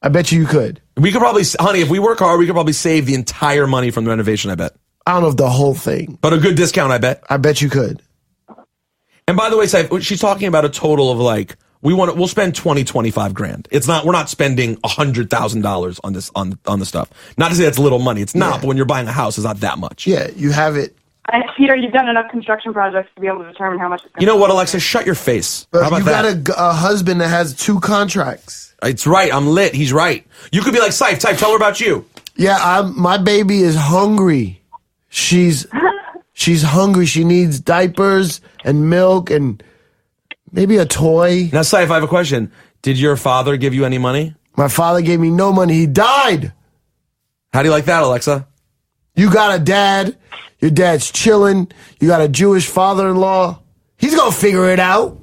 I bet you could. We could probably, honey, if we work hard, we could probably save the entire money from the renovation, I bet. I don't know if the whole thing. But a good discount, I bet. I bet you could. And by the way, Ciph, she's talking about a total of like, we'll spend 25 grand. We're not spending $100,000 on this, on the stuff. Not to say that's little money. It's not, but when you're buying a house, it's not that much. Yeah, you have it. And Peter, you've done enough construction projects to be able to determine how much it's going to You know what, Alexa? Shut your face. But How about you that? got a husband that has 2 contracts. It's right. I'm lit. He's right. You could be like, Ciph, tell her about you. Yeah, my baby is hungry. She's hungry. She needs diapers and milk and maybe a toy. Now, Ciph, I have a question. Did your father give you any money? My father gave me no money. He died. How do you like that, Alexa? You got a dad. Your dad's chilling. You got a Jewish father-in-law. He's going to figure it out.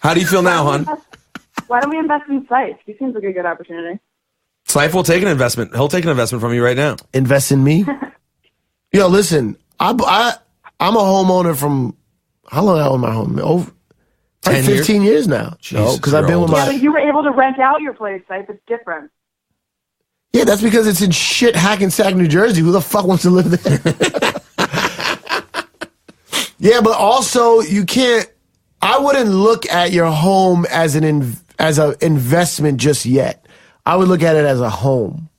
How do you feel now, hon? Why don't we invest in Ciph? He seems like a good opportunity. Ciph will take an investment. He'll take an investment from you right now. Invest in me? Yo, listen, I'm a homeowner from, how long I own my home? Over 15 years now. Jesus, because I've been with Yeah, my... but you were able to rent out your place, Ciph. It's different. Yeah, that's because it's in shit Hackensack, New Jersey. Who the fuck wants to live there? Yeah, but also you can't. I wouldn't look at your home as an investment just yet. I would look at it as a home.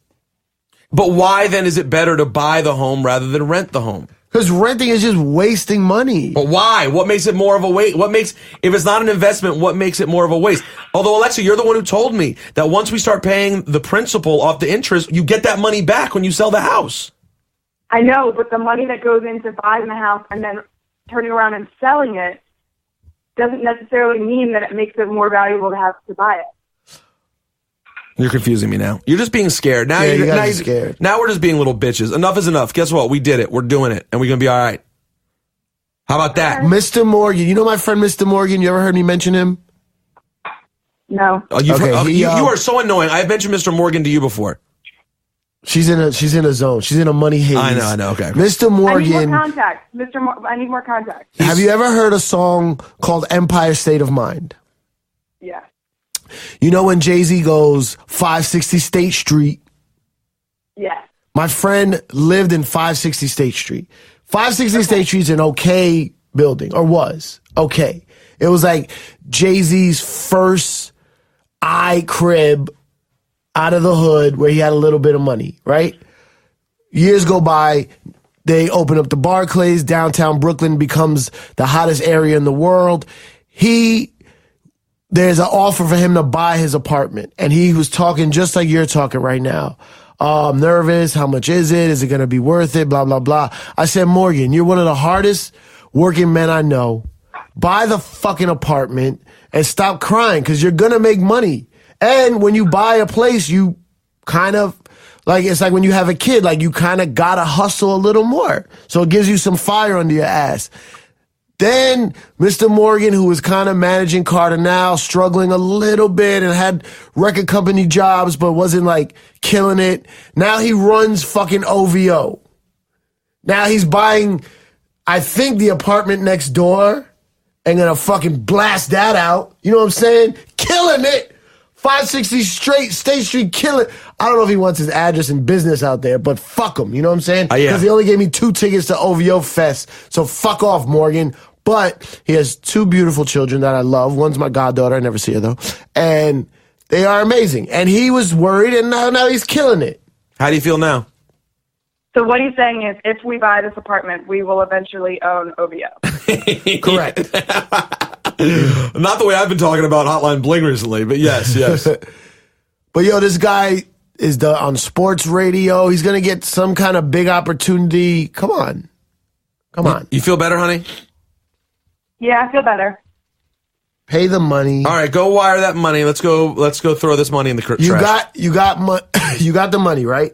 But why then is it better to buy the home rather than rent the home? Because renting is just wasting money. But why? What makes it more of a waste? If it's not an investment, what makes it more of a waste? Although, Alexa, you're the one who told me that once we start paying the principal off the interest, you get that money back when you sell the house. I know, but the money that goes into buying the house and then turning around and selling it doesn't necessarily mean that it makes it more valuable to have to buy it. You're confusing me now. You're just being scared. Now Yeah, you're you guys now are scared. Now we're just being little bitches. Enough is enough. Guess what? We did it. We're doing it. And we're going to be all right. How about that? Mr. Morgan. You know my friend Mr. Morgan? You ever heard me mention him? No. You are so annoying. I've mentioned Mr. Morgan to you before. She's in a zone. She's in a money haze. I know. Okay. Mr. I need Morgan. more contact. I need more contact. Have you ever heard a song called Empire State of Mind? Yeah. You know when Jay-Z goes 560 State Street? Yeah. My friend lived in 560 State Street. 560 State Street's an okay building, or was. Okay. It was like Jay-Z's first crib out of the hood where he had a little bit of money, right? Years go by, they open up the Barclays, downtown Brooklyn becomes the hottest area in the world. There's an offer for him to buy his apartment, and he was talking just like you're talking right now. I'm nervous. How much is it? Is it going to be worth it? Blah, blah, blah. I said, Morgan, you're one of the hardest working men I know. Buy the fucking apartment and stop crying because you're going to make money. And when you buy a place, you kind of, like, it's like when you have a kid, like you kind of got to hustle a little more. So it gives you some fire under your ass. Then Mr. Morgan, who was kind of managing Cardinal, struggling a little bit and had record company jobs, but wasn't like killing it. Now he runs fucking OVO. Now he's buying, I think, the apartment next door and gonna fucking blast that out. You know what I'm saying? Killing it. 560 State Street, killing. I don't know if he wants his address and business out there, but fuck him. You know what I'm saying? Because he only gave me 2 tickets to OVO Fest. So fuck off, Morgan. But he has 2 beautiful children that I love. One's my goddaughter. I never see her, though. And they are amazing. And he was worried, and now he's killing it. How do you feel now? So what he's saying is, if we buy this apartment, we will eventually own OVO. Correct. Not the way I've been talking about Hotline Bling recently, but yes. But yo, this guy is on sports radio. He's going to get some kind of big opportunity. Come on. You feel better, honey? Yeah, I feel better. Pay the money. All right, go wire that money. Let's go throw this money in the trash. You got the money, right?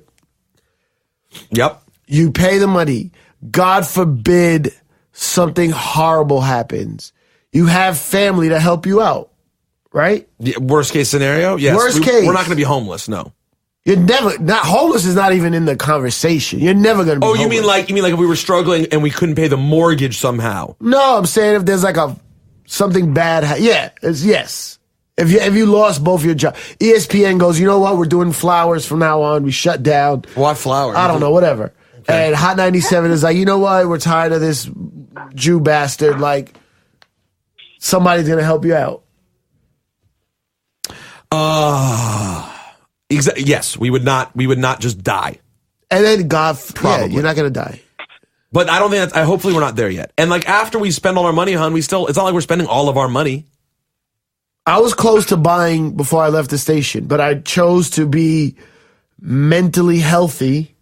Yep. You pay the money. God forbid something horrible happens. You have family to help you out, right? Yeah, worst case scenario? Yes. Worst case. We're not going to be homeless, no. You're not homeless is not even in the conversation. You're never going to be homeless. You mean like if we were struggling and we couldn't pay the mortgage somehow? No, I'm saying if there's like something bad. Yes. If you lost both your jobs. ESPN goes, you know what? We're doing flowers from now on. We shut down. Why flowers? I don't know, whatever. Okay. And Hot 97 is like, you know what? We're tired of this Jew bastard. Like, somebody's going to help you out. Yes, we would not just die. And then you're not going to die. But I don't think hopefully we're not there yet. And like after we spend all our money, hon, it's not like we're spending all of our money. I was close to buying before I left the station, but I chose to be mentally healthy.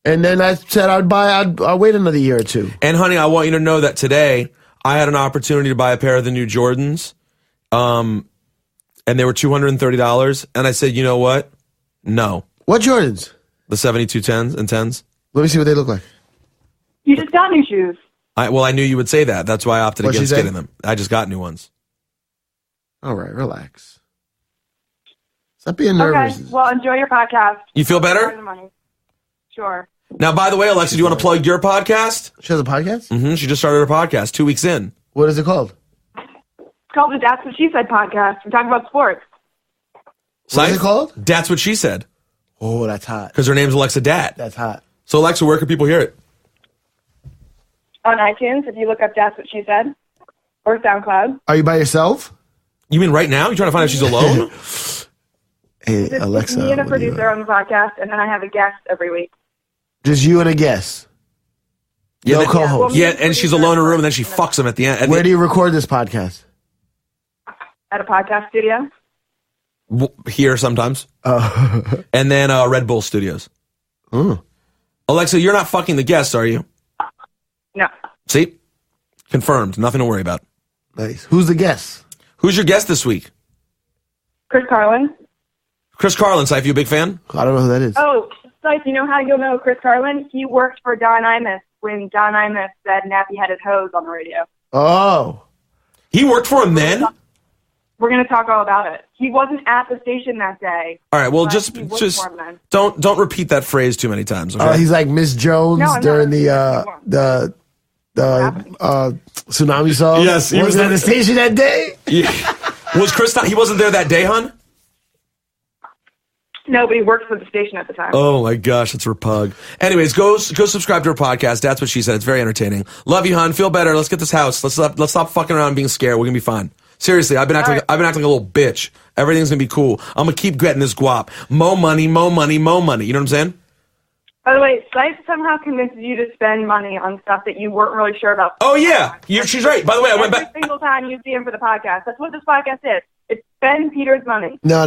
And then I said I'll wait another year or 2. And honey, I want you to know that today I had an opportunity to buy a pair of the new Jordans. And they were $230. And I said, you know what? No. What Jordans? The 72 10s and 10s. Let me see what they look like. You just got new shoes. I knew you would say that. That's why I opted against getting them. I just got new ones. All right, relax. Stop being nervous. Okay, well, enjoy your podcast. You feel better? The money. Sure. Now, by the way, Alexa, do you want to plug your podcast? She has a podcast? Mm-hmm. She just started her podcast 2 weeks in. What is it called? It's called the That's What She Said podcast. We talk about sports. What is it called? That's What She Said. Oh, that's hot. Because her name's Alexa Dat. That's hot. So, Alexa, where can people hear it? On iTunes, if you look up That's What She Said, or SoundCloud. Are you by yourself? You mean right now? You trying to find out if she's alone? Hey, Alexa. Me and a producer on the podcast, and then I have a guest every week. Just you and a guest? Yeah, no co-host? Yeah, and she's alone in a room, and then she fucks him at the end. Where do you record this podcast? At a podcast studio. Here sometimes. And then Red Bull Studios. Alexa, you're not fucking the guests, are you? No. See? Confirmed. Nothing to worry about. Nice. Who's the guest? Who's your guest this week? Chris Carlin. Chris Carlin, Cipha, you a big fan? I don't know who that is. Oh, Cipha, you know how you'll know Chris Carlin? He worked for Don Imus when Don Imus said nappy-headed hose on the radio. Oh. He worked for him then? We're going to talk all about it. He wasn't at the station that day. All right, well, just don't repeat that phrase too many times, okay? He's like Miss Jones during the tsunami song. Yes, he was at the station that day. Yeah. Was Chris? He wasn't there that day, hon. No, but he worked for the station at the time. Oh my gosh, that's repug. Anyways, go subscribe to her podcast. That's What She Said. It's very entertaining. Love you, hon. Feel better. Let's get this house. Let's stop fucking around and being scared. We're gonna be fine. Seriously, I've been acting like a little bitch. Everything's gonna be cool. I'm gonna keep getting this guap. Mo money, mo money, mo money. You know what I'm saying? By the way, Cipha somehow convinces you to spend money on stuff that you weren't really sure about. Oh, yeah. She's right. By the way, I went back. Every single time you see him for the podcast. That's what this podcast is. It's spend Peter's money. No.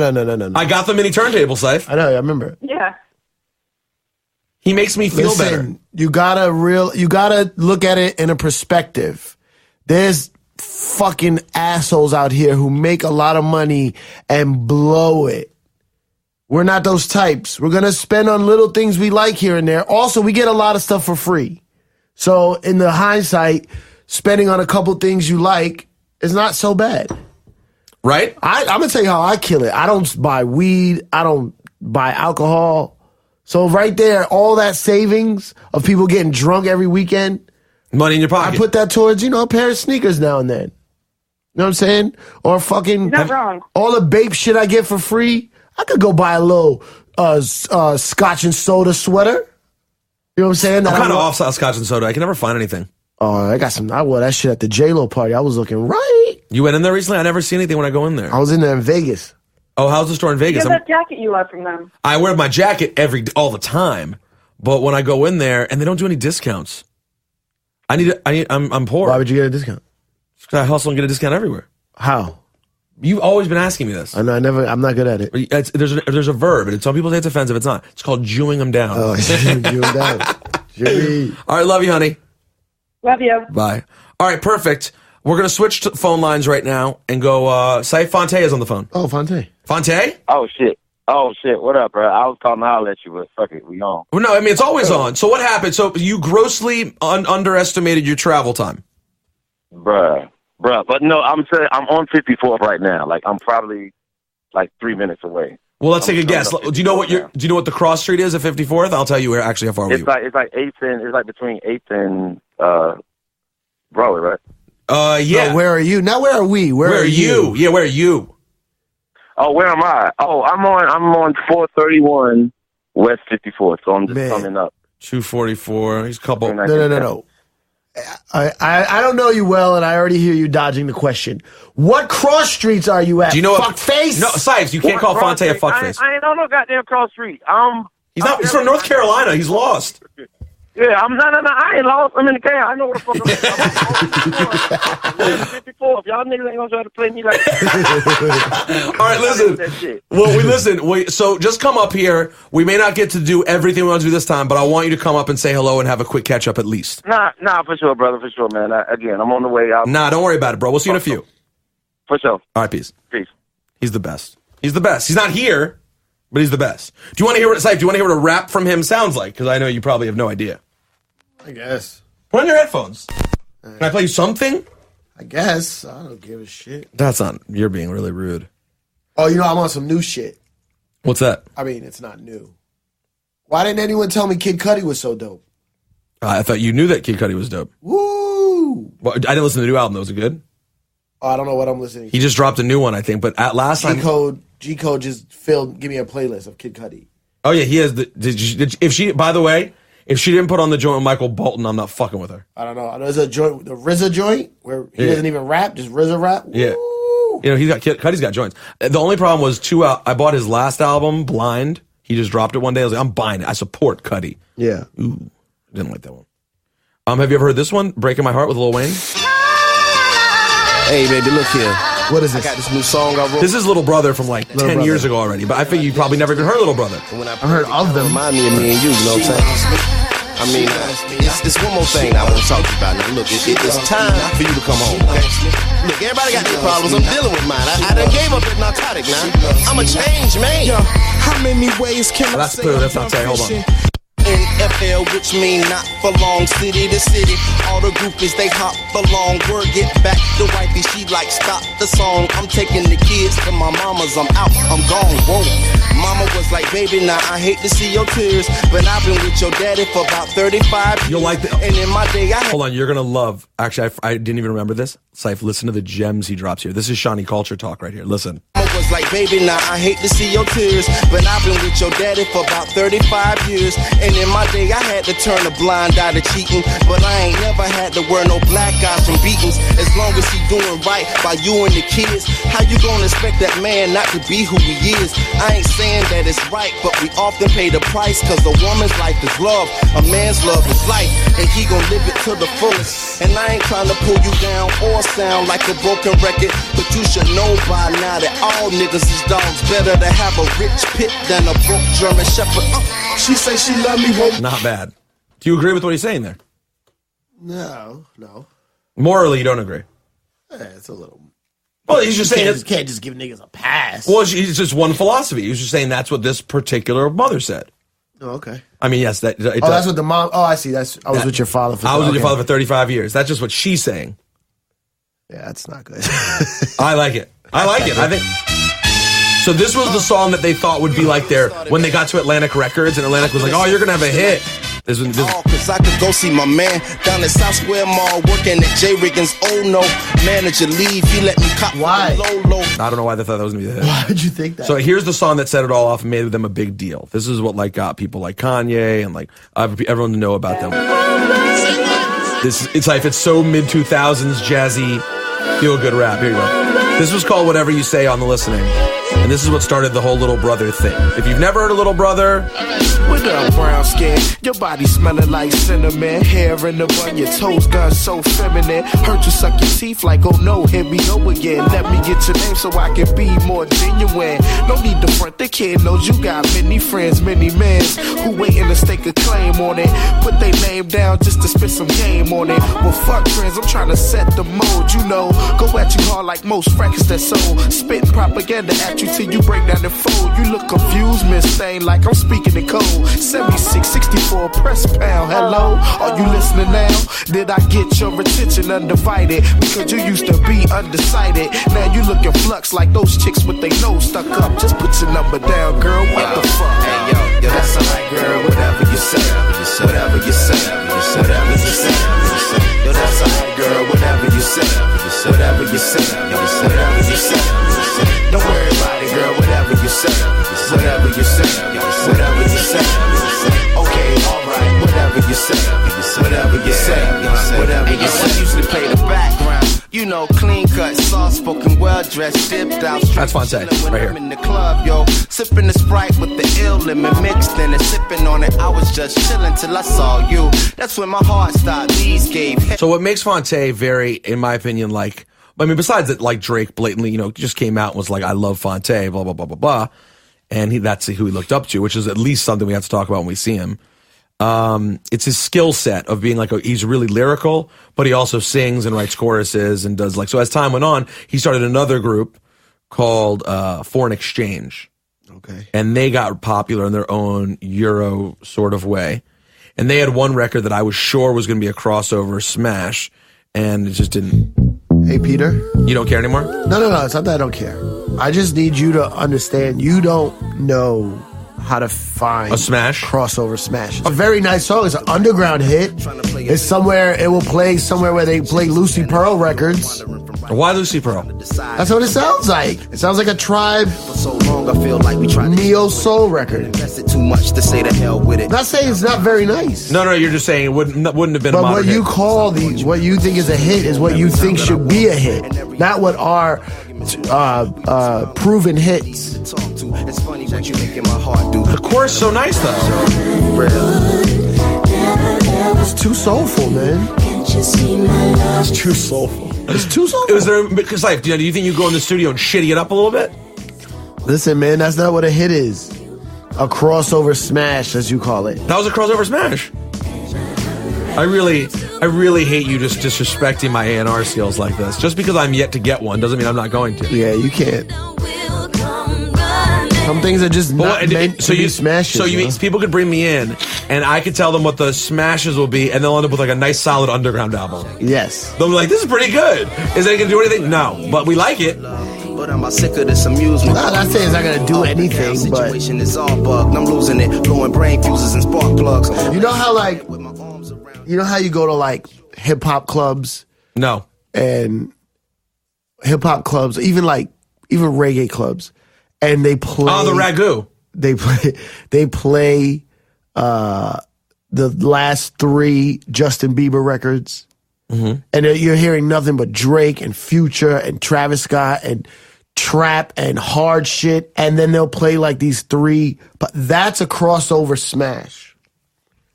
I got the mini turntable, Cipha. I know. I remember. Yeah. He makes me feel better. You gotta look at it in a perspective. There's fucking assholes out here who make a lot of money and blow it. We're not those types. We're going to spend on little things we like here and there. Also, we get a lot of stuff for free. So in the hindsight, spending on a couple things you like is not so bad. Right? I'm going to tell you how I kill it. I don't buy weed. I don't buy alcohol. So right there, all that savings of people getting drunk every weekend, money in your pocket. I put that towards, a pair of sneakers now and then. You know what I'm saying? Or fucking You're not wrong. all the Bape shit I get for free. I could go buy a little Scotch and soda sweater. You know what I'm saying? I'm kind of off Scotch and soda. I can never find anything. Oh, I wore that shit at the J-Lo party. I was looking right. You went in there recently? I never see anything when I go in there. I was in there in Vegas. Oh, how's the store in Vegas? Get that jacket you love from them. I wear my jacket all the time, but when I go in there and they don't do any discounts, I'm poor. Why would you get a discount? I hustle and get a discount everywhere. How? You've always been asking me this. I know. I'm not good at it. There's a verb, and some people say it's offensive. It's not. It's called jewing them down. Oh, jewing down. Jimmy. All right, love you, honey. Love you. Bye. All right, perfect. We're going to switch to phone lines right now and go, Ciph Phonte is on the phone. Oh, Phonte. Phonte? Oh, shit. What up, bro? I was calling to holler at you, but fuck it, we on. Well, no, I mean, it's always on. So what happened? So you grossly underestimated your travel time. Bruh. But no, I'm on 54th right now. Like, I'm probably, 3 minutes away. Well, let's take a guess. Do you know what the cross street is at 54th? I'll tell you how far away you are. It's like 8th and, it's like between 8th and, Broadway, right? Yeah. No, where are you? Now, where are we? Where are you? Yeah, where are you? Oh, where am I? Oh, I'm on 431 West 54th, so I'm just coming up. 244. He's a couple. No. I don't know you well, and I already hear you dodging the question. What cross streets are you at? Do you know fuckface? No, Ciph, you can't call Phonte a fuckface. I ain't on no goddamn cross street. He's not. He's from North Carolina. He's lost. Yeah, no, I ain't lost. I'm in the car. I know what the fuck I'm 54. If y'all niggas ain't gonna try to play me like that. All right, listen. Well, so just come up here. We may not get to do everything we want to do this time, but I want you to come up and say hello and have a quick catch up at least. Nah, for sure, brother, for sure, man. Again, I'm on the way out. Nah, don't worry about it, bro. We'll see you in a few. For sure. All right, peace. Peace. He's the best. He's the best. He's not here, but he's the best. Do you want to hear what a rap from him sounds like? Because I know you probably have no idea. I guess. Put on your headphones. Can I play you something? I guess. I don't give a shit. That's not. You're being really rude. Oh, I'm on some new shit. What's that? I mean, it's not new. Why didn't anyone tell me Kid Cudi was so dope? I thought you knew that Kid Cudi was dope. Woo! Well, I didn't listen to the new album. Was it good? Oh, I don't know what I'm listening to. He just dropped a new one, I think. But at last time, G-Code just give me a playlist of Kid Cudi. Oh yeah, he has the. By the way, if she didn't put on the joint with Michael Bolton, I'm not fucking with her. I don't know. There's a joint, the RZA joint, where he doesn't even rap, just RZA rap. Woo! Yeah. Cudi's got joints. The only problem was I bought his last album, Blind. He just dropped it one day. I was like, I'm buying it. I support Cudi. Yeah. Ooh, didn't like that one. Have you ever heard this one, Breaking My Heart with Lil Wayne? Hey, baby, look here. What is this? I got this new song I wrote. This is Little Brother from 10 years ago already, but I think you probably never even heard Little Brother. When I heard of them. Remind me of me and you know what I'm saying? I mean, it's one more thing I want to talk to you about. Now, look, it's time for you to come home, okay? Look, everybody got their problems. I'm dealing with mine. I done gave up that narcotic now. I'm a changed man. How many ways can I say That's not saying. Hold on. NFL, which mean not for long, city to city. All the groupies, they hop along. Word get back to wifey, she like stop the song. I'm taking the kids to my mama's, I'm out, I'm gone, whoa. Mama was like, baby, now I hate to see your tears, but I've been with your daddy for about 35 years. You'll like And in my day, Hold on, you're gonna love. Actually, I didn't even remember this. Ciph, listen to the gems he drops here. This is Shawnee Culture Talk right here. Listen. Mama was like, baby, now I hate to see your tears, but I've been with your daddy for about 35 years. And in my day, I had to turn a blind eye to cheating, but I ain't never had to wear no black eyes from beatings. As long as he doing right by you and the kids, how you gonna expect that man not to be who he is? I ain't saying that it's right, but we often pay the price, cause a woman's life is love, a man's love is life, and he gon' live it to the fullest. And I ain't trying to pull you down or sound like a broken record, but you should know by now that all niggas is dogs. Better to have a rich pit than a broke German shepherd. She say she love me, won't. Not bad. Do you agree with what he's saying there? No. Morally, you don't agree. Yeah, it's a little. Well, he's just saying You can't just give niggas a pass. Well, it's just one philosophy. He was just saying that's what this particular mother said. Oh, okay. I mean, yes, that's what the mom. Oh, I see. I was with your father for. I was with your father for 35 years. That's just what she's saying. Yeah, that's not good. I like it. I think. So this was the song that they thought would be like when they got to Atlantic Records, and Atlantic was like, oh, you're going to have a hit. Cause I could go see my man down at South Square Mall working at J. Riggins. Oh no, manager leave, he let me cop. Why? Low. I don't know why they thought that was going to be the hit. Why would you think that? So here's the song that set it all off and made them a big deal. This is what like got people like Kanye and like everyone to know about them. It's so mid 2000s jazzy, feel good rap. Here you go. This was called Whatever You Say on the Listening. And this is what started the whole Little Brother thing. If you've never heard of Little Brother, With a brown skin, your body smelling like cinnamon. Hair in the bun, your toes gone so feminine. Heard you suck your teeth like, oh no, here we go again. Let me get your name so I can be more genuine. No need to front, the kid knows you got many friends, many men who waiting to stake a claim on it. Put their name down just to spit some game on it. Well, fuck friends, I'm trying to set the mode, you know. Go at you hard like most records that sold. Spitting propaganda at you till you break down the fold. You look confused, Miss Thing, like I'm speaking in code. 76, 64, press pound. Hello, are you listening now? Did I get your attention undivided? Because you used to be undecided. Now you looking flux like those chicks with their nose stuck up. Just put your number down, girl. What the fuck? Hey yo, that's alright, girl. Whatever you say, whatever you say, whatever you say. Yo, that's alright, girl. Whatever you say, whatever you say, whatever you say. Don't worry about it, girl. Whatever you say, whatever you say, whatever you say. Okay, alright. Whatever you say, whatever you say, whatever you say. I usually play the background. You know, clean cut, soft spoken, well dressed, dipped out. That's Phonte, right here. In the club, yo, sipping the Sprite with the ill lemon mixed in it, sipping on it. I was just chilling till I saw you. That's when my heart stopped. These gave. So what makes Phonte very, in my opinion, like, I mean, besides that, like Drake blatantly, just came out and was like, I love Phonte, blah, blah, blah, blah, blah. And that's who he looked up to, which is at least something we have to talk about when we see him. It's his skill set of being like, he's really lyrical, but he also sings and writes choruses and does like, so as time went on, he started another group called Foreign Exchange. Okay. And they got popular in their own Euro sort of way. And they had one record that I was sure was going to be a crossover smash, and it just didn't. Hey, Peter. You don't care anymore? No. It's not that I don't care. I just need you to understand you don't know how to find a smash crossover smash. A very nice song. It's an underground hit. It's somewhere, it will play somewhere where they play Lucy Pearl records. Why Lucy Pearl? That's what it sounds like. It sounds like a Tribe So long, I feel like we tried neo soul record. invested too much to say the hell with it. Not saying it's not very nice. No, you're just saying it wouldn't have been a But modern what hit. you call what you think is a hit is what you think should be a hit, not what are proven hits. It's funny what you making my heart do. The chorus so nice though. It's too soulful, man. It's too soulful. It's too soulful. Is there, because like, do you think you go in the studio and shitty it up a little bit? Listen, man, that's not what a hit is. A crossover smash, as you call it. That was a crossover smash. I really hate you just disrespecting my A&R skills like this. Just because I'm yet to get one doesn't mean I'm not going to. Yeah, you can't. Some things are just not meant to be smashes. So you mean people could bring me in, and I could tell them what the smashes will be, and they'll end up with like a nice solid underground album. Yes. They'll be like, this is pretty good. Is it going to do anything? No, but we like it. But I'm sick of this amusement. I'm not saying it's not gonna do anything, but situation is all bugged. I'm losing it, blowing brain fuses and spark plugs. you know how you go to like hip hop clubs? No. And hip hop clubs, even reggae clubs, and they play. Oh, the Ragu. They play the last 3 Justin Bieber records, and you're hearing nothing but Drake and Future and Travis Scott and trap and hard shit, and then they'll play like these 3. But that's a crossover smash.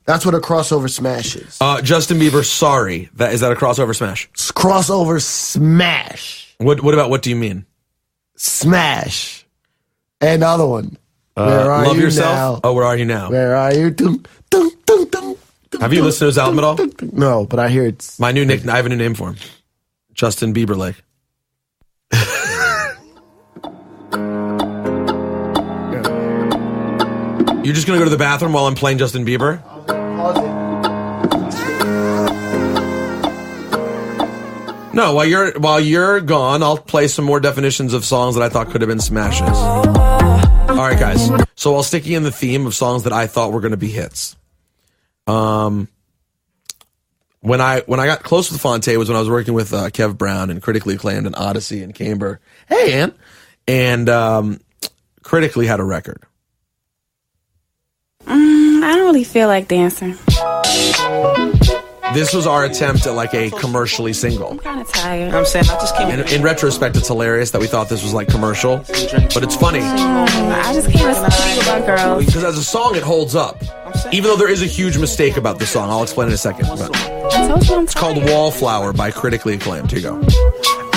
That's what a crossover smash is. Justin Bieber, Sorry. Is that a crossover smash? It's crossover smash. What about, what do you mean? Smash. And the other one. Where are Love you Yourself? now? Oh, Where Are You Now? Where are you? Have you listened to his album at all? No, but I hear it's... I have a new name for him. Justin Bieber Lake. You're just going to go to the bathroom while I'm playing Justin Bieber? No, while you're gone, I'll play some more definitions of songs that I thought could have been smashes. All right, guys. So while sticking in the theme of songs that I thought were going to be hits, when I got close with Phonte was when I was working with Kev Brown and Critically Acclaimed and Odyssey and Camber. Hey, Ann. And Critically had a record. I don't really feel like dancing. This was our attempt at like a commercially single. I'm kind of tired. I'm saying I just came in retrospect, it's hilarious that we thought this was like commercial, but it's funny. I just can't listen to you about girls. Because as a song, it holds up. Even though there is a huge mistake about the song. I'll explain in a second. But it's called Wallflower by Critically Acclaimed. Here you go.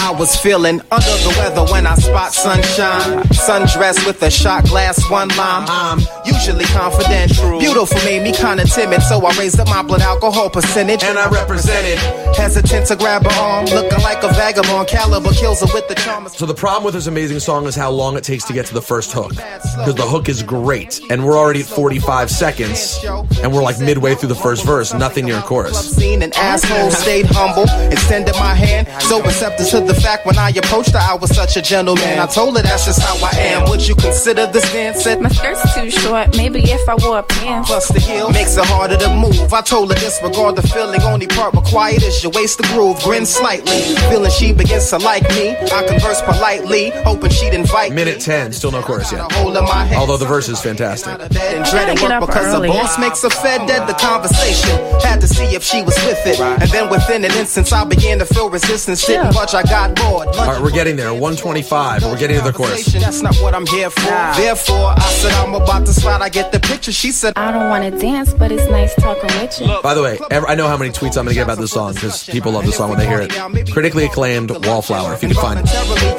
I was feeling under the weather when I spot sunshine. Sundressed with a shot glass, one lime. I'm usually confident. Beautiful made me kinda timid, so I raised up my blood alcohol percentage. And I represented. Hesitant to grab her arm, looking like a vagabond. Caliber kills her with the charm. So the problem with this amazing song is how long it takes to get to the first hook. Because the hook is great, and we're already at 45 seconds, and we're like midway through the first verse, nothing near a chorus. Seen an asshole, stayed humble, extended my hand, so receptive to the fact when I approached her, I was such a gentleman. I told her that's just how I am. Would you consider this dance? My skirt's too short. Maybe if I wore pants. Plus the heel makes it harder to move. I told her disregard the feeling. Only part required is your waist to groove. Grin slightly, feeling she begins to like me. I converse politely, hoping she'd invite me. Minute 10, still no chorus yet. Although the verse is fantastic. And dreading work because the boss makes her fed dead. The conversation had to see if she was with it. And then within an instant, I began to feel resistance. Didn't budge, I got bored. All right, we're getting there. 125. We're getting to the chorus. That's not what I'm here for. Therefore, I said I'm about to slide. I get the picture. She said I don't want to dance, but it's nice talking with you. By the way, I know how many tweets I'm going to get about this song because people love this song when they hear it. Critically Acclaimed Wallflower, if you can find it.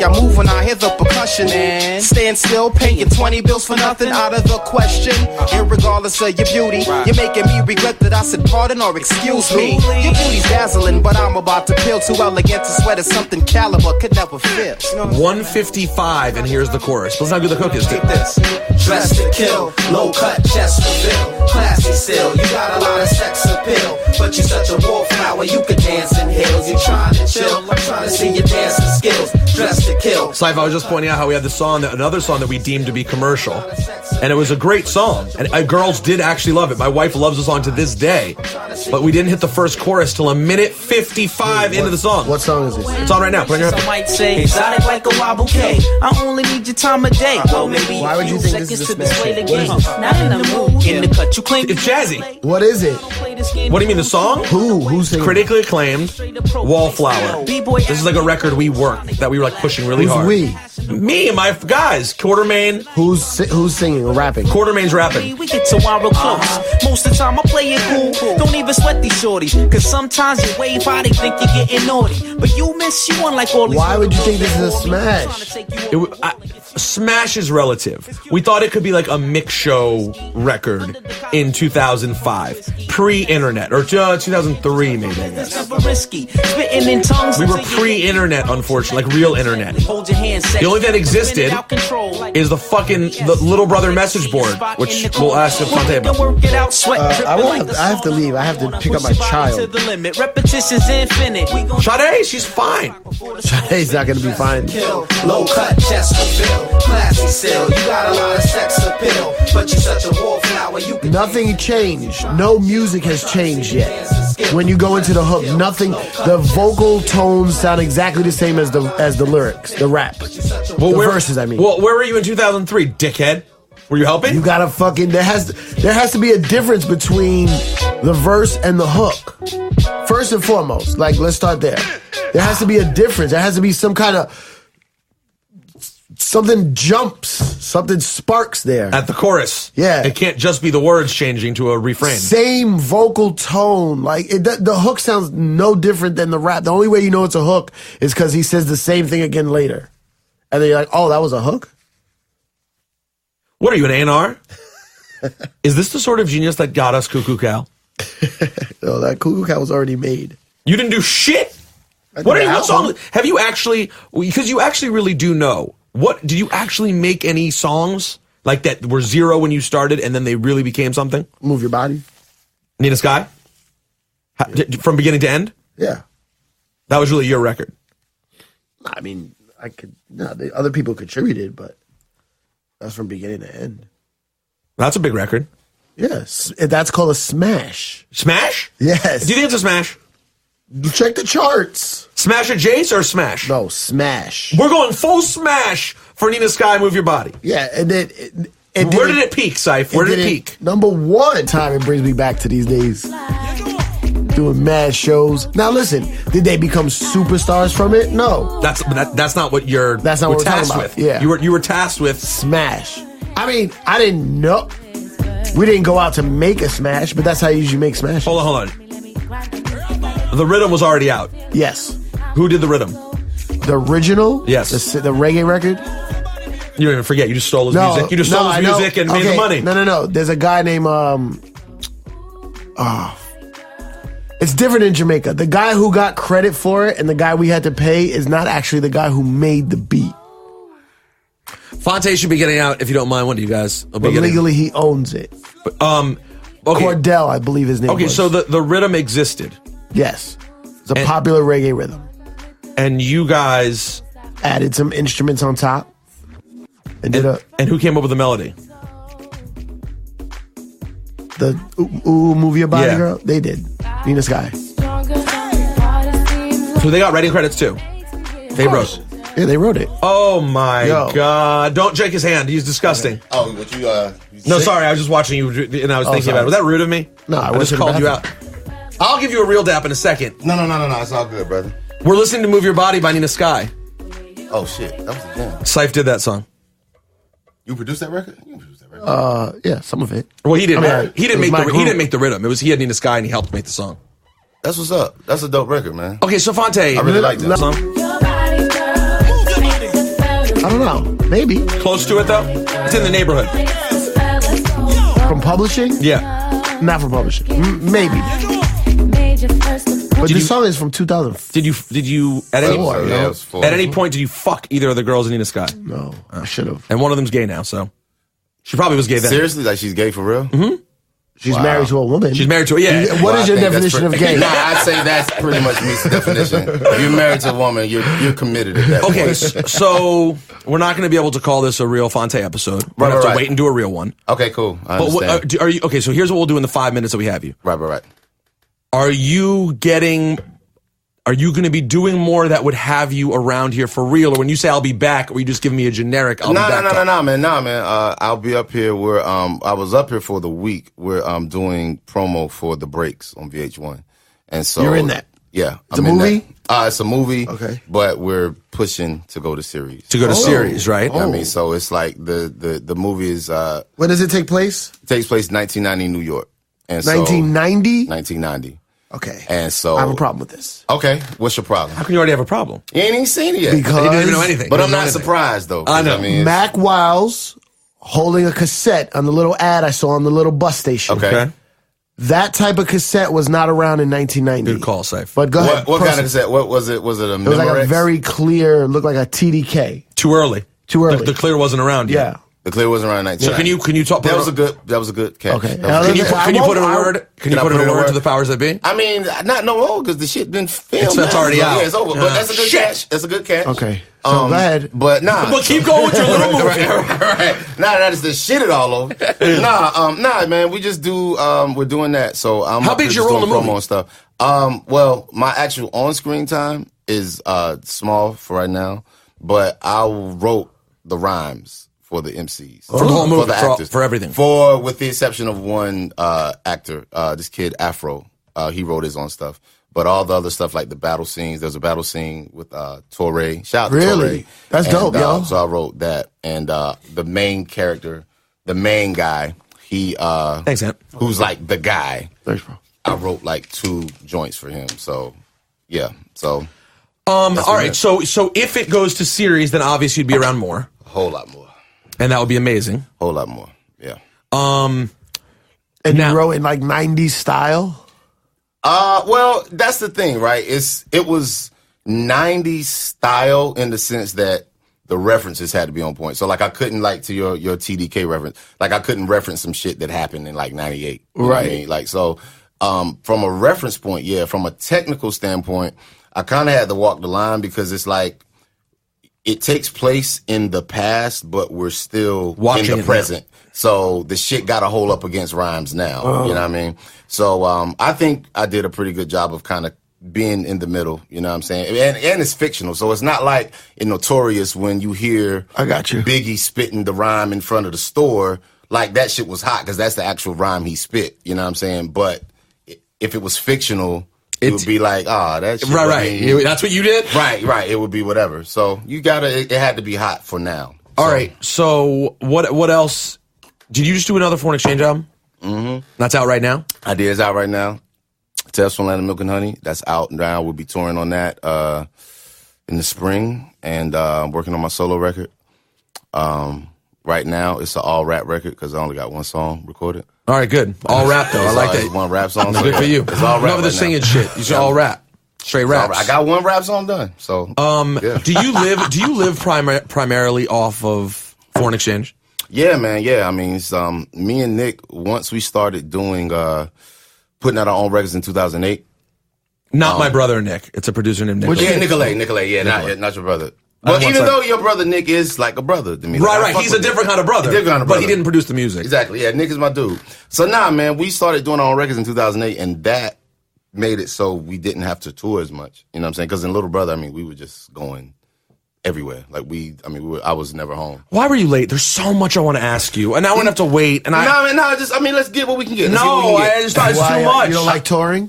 I move when I hear the percussion and stand still, paying 20 bills for nothing out of the question. Irregardless of your beauty, you're making me regret that I said pardon or excuse me. Your beauty's dazzling, but I'm about to peel. Too elegant to sweat at something caliber could never fit. 155, and here's the chorus. Let's not do the hook is Take this. Dressed to kill, low cut chest reveal, classy still. You got a lot of sex appeal, but you such a wallflower. You could dance in heels. You trying to chill? I'm trying to see your dancing skills. Dressed to kill. Cipha, I was just pointing out how we had the song, another song that we deemed to be commercial, and it was a great song, and girls did actually love it. My wife loves the song to this day, but we didn't hit the first chorus till a minute 55 into the song. What song is this? It's on right now. Put it on your Some might say exotic like a wobble cake. I only need your time of day. Well, maybe Why would you think this is a smash display the hit? What game. is Not in the mood. In the cut, you claim It's jazzy. What is it? What do you mean, the song? Who's singing? Critically Acclaimed Wallflower. This is like a record we worked, that we were like pushing really Who's hard. we? Me and my guys. Quartermain. Who's singing or rapping? Quartermain's rapping. we get to one real close. Most of the time I play it cool. Don't even sweat these shorties. Cause sometimes you wave how they think you're getting naughty. But you miss you unlike all these. Why would you think this is a smash? Smash is relative. We thought it could be like a mix show record in 2005. Pre-internet. Or 2003 maybe, I guess. We were pre-internet, unfortunately. Like real internet. The only thing that existed is the little brother message board, which we'll ask if Phonte about. I have to leave. I have to pick up my child. Repetitions infinite. Sade, she's fine. Sade's not gonna be fine. Low cut chest reveal, classy still. You got a lot of sex appeal, but you such a wallflower. You can Nothing changed. No music has changed yet. When you go into the hook, nothing. The vocal tones sound exactly the same as the lyrics, the rap, the verses. I mean, Well, where were you in 2003, dickhead? Were you helping? you gotta fucking. There has to be a difference between the verse and the hook. First and foremost, like let's start there. There has to be a difference. There has to be some kind of something jumps, something sparks there. At the chorus. Yeah. It can't just be the words changing to a refrain. Same vocal tone. Like the hook sounds no different than the rap. The only way you know it's a hook is because he says the same thing again later. And then you're like, oh, that was a hook? What are you, an A&R? Is this the sort of genius that got us Cuckoo Cal? No, that Cuckoo Cat was already made. You didn't do shit? What song? Have you actually, because you actually really do know, did you actually make any songs like that were zero when you started and then they really became something? Move Your Body? Nina Sky? From beginning to end? Yeah. That was really your record. I mean, the other people contributed, but that's from beginning to end. That's a big record. Yes, that's called a smash. Smash? Yes. Do you think it's a smash? Check the charts. Smash a Jace or smash? No, smash. We're going full smash for Nina Sky, Move Your Body. Yeah, and then where did it peak, Ciph? Where did it peak? Number one time it brings me back to these days. Doing mad shows. Now listen, did they become superstars from it? No. That's not what you're That's not what we're tasked talking about. with. Yeah. You were tasked with smash. I mean, I didn't know. We didn't go out to make a smash, but that's how you usually make smash. Hold on. The rhythm was already out. Yes. Who did the rhythm? The original? Yes. The reggae record? You don't even forget. You just stole his music. You just stole his music and made the money. No. There's a guy named it's different in Jamaica. The guy who got credit for it and the guy we had to pay is not actually the guy who made the beat. Phonte should be getting out, if you don't mind. One of you guys will be But legally, he owns it. But, okay. Cordell, I believe his name was. Okay, so the rhythm existed. Yes. It's a popular reggae rhythm. And you guys added some instruments on top. And who came up with the melody? The Ooh Move Your Body girl? They did. Nina Sky. So they got writing credits too? They wrote. Yeah, they wrote it. Oh my God. Don't shake his hand. He's disgusting. Okay. Oh, but you no, sorry. I was just watching you and I was thinking about it. Was that rude of me? No, I just called you out. I'll give you a real dap in a second. No. It's all good, brother. We're listening to Move Your Body by Nina Sky. Oh, shit. That was a jam. Ciph did that song. You produced that record? You produced that record? Yeah, some of it. Well, he didn't. He didn't make the rhythm. It was he had Nina Sky and he helped make the song. That's what's up. That's a dope record, man. Okay, so Phonte, I really like that song. I don't know. Maybe. Close to it though. It's in the neighborhood. From publishing? Yeah. Not from publishing. Maybe. But this song is from 2000. Did you at any at any point did you fuck either of the girls in Nina Sky? No, I should have. And one of them's gay now, so she probably was gay then. Seriously, like she's gay for real? Mm-hmm. She's married to a woman. She's married to a What is your definition of gay? Nah, I'd say that's pretty much meets the definition. If you're married to a woman, you're committed at that Okay, point. so we're not going to be able to call this a real Phonte episode. We're going to have to wait and do a real one. Okay, cool. I But understand. are you okay? So here's what we'll do in the 5 minutes that we have you. Right. Are you going to be doing more that would have you around here for real? Or when you say I'll be back, or you just giving me a generic I'll be back? No, man. I'll be up here where I was up here for the week where I'm doing promo for The Breaks on VH1. And so You're in that? Yeah. It's a movie? It's a movie. Okay. But we're pushing to go to series. To go to series, right? I mean, so it's like the movie is When does it take place? takes place in 1990 New York. And 1990? 1990. Okay. And so I have a problem with this. Okay, what's your problem? How can you already have a problem? You ain't even seen it yet. Because you didn't even know anything. But I'm not surprised though. I know. Mac Wiles holding a cassette on the little ad I saw on the little bus station. Okay. That type of cassette was not around in 1990. Good call, Ciph. But go ahead. What kind of proceed. cassette? What was it? Was it a It was like a Memorex? very clear, looked like a TDK. Too early. Too early. The clear wasn't around yet. Yeah. The clear wasn't around 1990. So can you talk? That was a good catch. Okay. That was Can a you good catch. can you put in a I- word? Can you Can I put in put a in a word to word? the powers that be? I mean, not no more because the shit been filmed. It's already So, out. Yeah, it's over. But that's a good Shit. catch. That's a good catch. Okay. So go ahead. But nah. But keep going with your little movie. right. Nah, that is the shit it all over. Nah, man. We just do. We're doing that. So I'm. How up big's here your just role in the doing movie? promo and stuff. Well, my actual on-screen time is small for right now, but I wrote the rhymes for the MCs. For the whole movie, the actors. for everything. With the exception of one actor, this kid Afro, he wrote his own stuff. But all the other stuff like the battle scenes, there's a battle scene with Torre. Shout out to Really? Torre. That's dope, yo. So I wrote that, and the main character, the main guy, he Thanks, Ant. who's like the guy. Thanks, bro. I wrote like 2 joints for him. So yeah, so All right. So if it goes to series, then obviously you'd be around more, a whole lot more, and that would be amazing. whole lot more. Yeah. And Now- you wrote in like 90s style? Well, that's the thing, right? It was 90s style in the sense that the references had to be on point. So like I couldn't like to your TDK reference, like I couldn't reference some shit that happened in like 98. You know what I Right. mean? Like so from a reference point, yeah, from a technical standpoint, I kind of had to walk the line because it's like it takes place in the past, but we're still watching in the present. So the shit got to hold up against rhymes now. You know what I mean? So I think I did a pretty good job of kind of being in the middle. You know what I'm saying? And it's fictional, so it's not like in Notorious when you hear Biggie spitting the rhyme in front of the store. Like that shit was hot because that's the actual rhyme he spit. You know what I'm saying? But if it was fictional, it would be like, that shit. Right. That's what you did? Right. It would be whatever. So it had to be hot for now. All right. So what else? Did you just do another Foreign Exchange album? Mm-hmm. That's out right now? I did. It's out right now. Tales from Land of Milk and Honey. That's out now. We'll be touring on that in the spring. And I'm working on my solo record. Right now, it's an all-rap record because I only got one song recorded. All right, good. All rap, though. I like that. One rap song. Good for you. It's all rap. None of the singing shit. You should all rap. Straight rap. I got one rap song done. So, yeah. Do you live primarily off of Foreign Exchange? Yeah, man. Yeah, I mean, it's, me and Nick, once we started doing, putting out our own records in 2008. Not my brother Nick. It's a producer named Nick. Yeah, Nicolay. Yeah, not your brother. But even though your brother Nick is like a brother to me. Right. He's a different kind of brother. But he didn't produce the music. Exactly. Yeah, Nick is my dude. So man, we started doing our own records in 2008, and that made it so we didn't have to tour as much. You know what I'm saying? Because in Little Brother, I mean, we were just going everywhere. Like I was never home. Why were you late? There's so much I want to ask you, and now we're gonna have to wait. And let's get what we can get. I just thought it's too much. You don't like touring?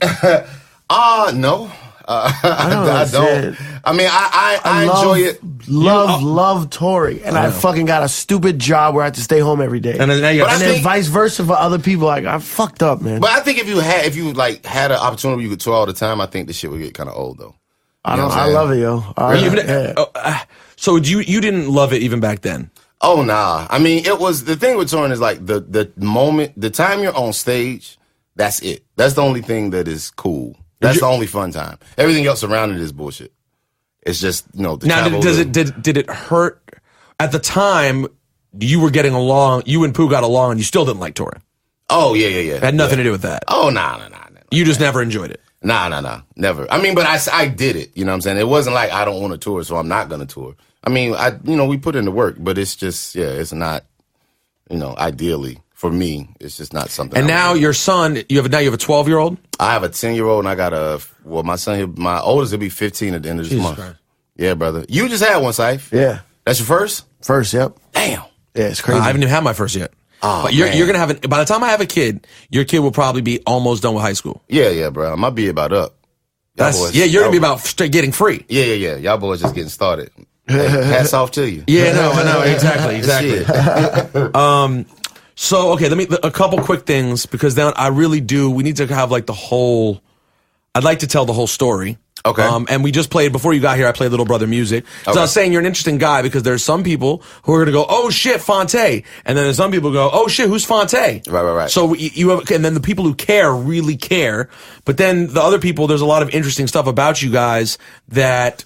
No. I don't. I mean, I enjoy it. Love touring, and I fucking got a stupid job where I have to stay home every day. And then vice versa for other people. Like I fucked up, man. But I think if you had an opportunity where you could tour all the time, I think the shit would get kind of old though. I love it, yo. So you didn't love it even back then? Oh nah. I mean, it was the thing with touring is like the moment, the time you're on stage. That's it. That's the only thing that is cool. That's the only fun time. Everything else around it is bullshit. It's just, the now, did it hurt at the time? You were getting along. You and Pooh got along, and you still didn't like touring. Oh yeah. It had nothing to do with that. Oh nah. You just never enjoyed it. Nah, never. I mean, but I did it. You know what I'm saying? It wasn't like I don't want to tour, so I'm not gonna tour. I mean, we put in the work, but it's just it's not. Ideally. For me, it's just not something. And now your son, you have a 12-year-old? I have a 10-year-old, and I got my son, my oldest, he'll be 15 at the end of this month. Christ. Yeah, brother. You just had one, Ciph. Yeah. That's your first? First, yep. Damn. Yeah, it's crazy. I haven't even had my first yet. Oh, but you're going to have by the time I have a kid, your kid will probably be almost done with high school. Yeah, bro. I might be about up. You're going to be about getting free. Yeah. Y'all boys just getting started. Hats off to you. Yeah, no, I know. Exactly. So, okay, a couple quick things, because then I really do, we need to have like I'd like to tell the whole story. Okay. And we just played, before you got here, I played Little Brother music. So I was saying you're an interesting guy, because there's some people who are going to go, oh shit, Phonte. And then there's some people who go, oh shit, who's Phonte? Right. So you have, and then the people who care really care. But then the other people, there's a lot of interesting stuff about you guys that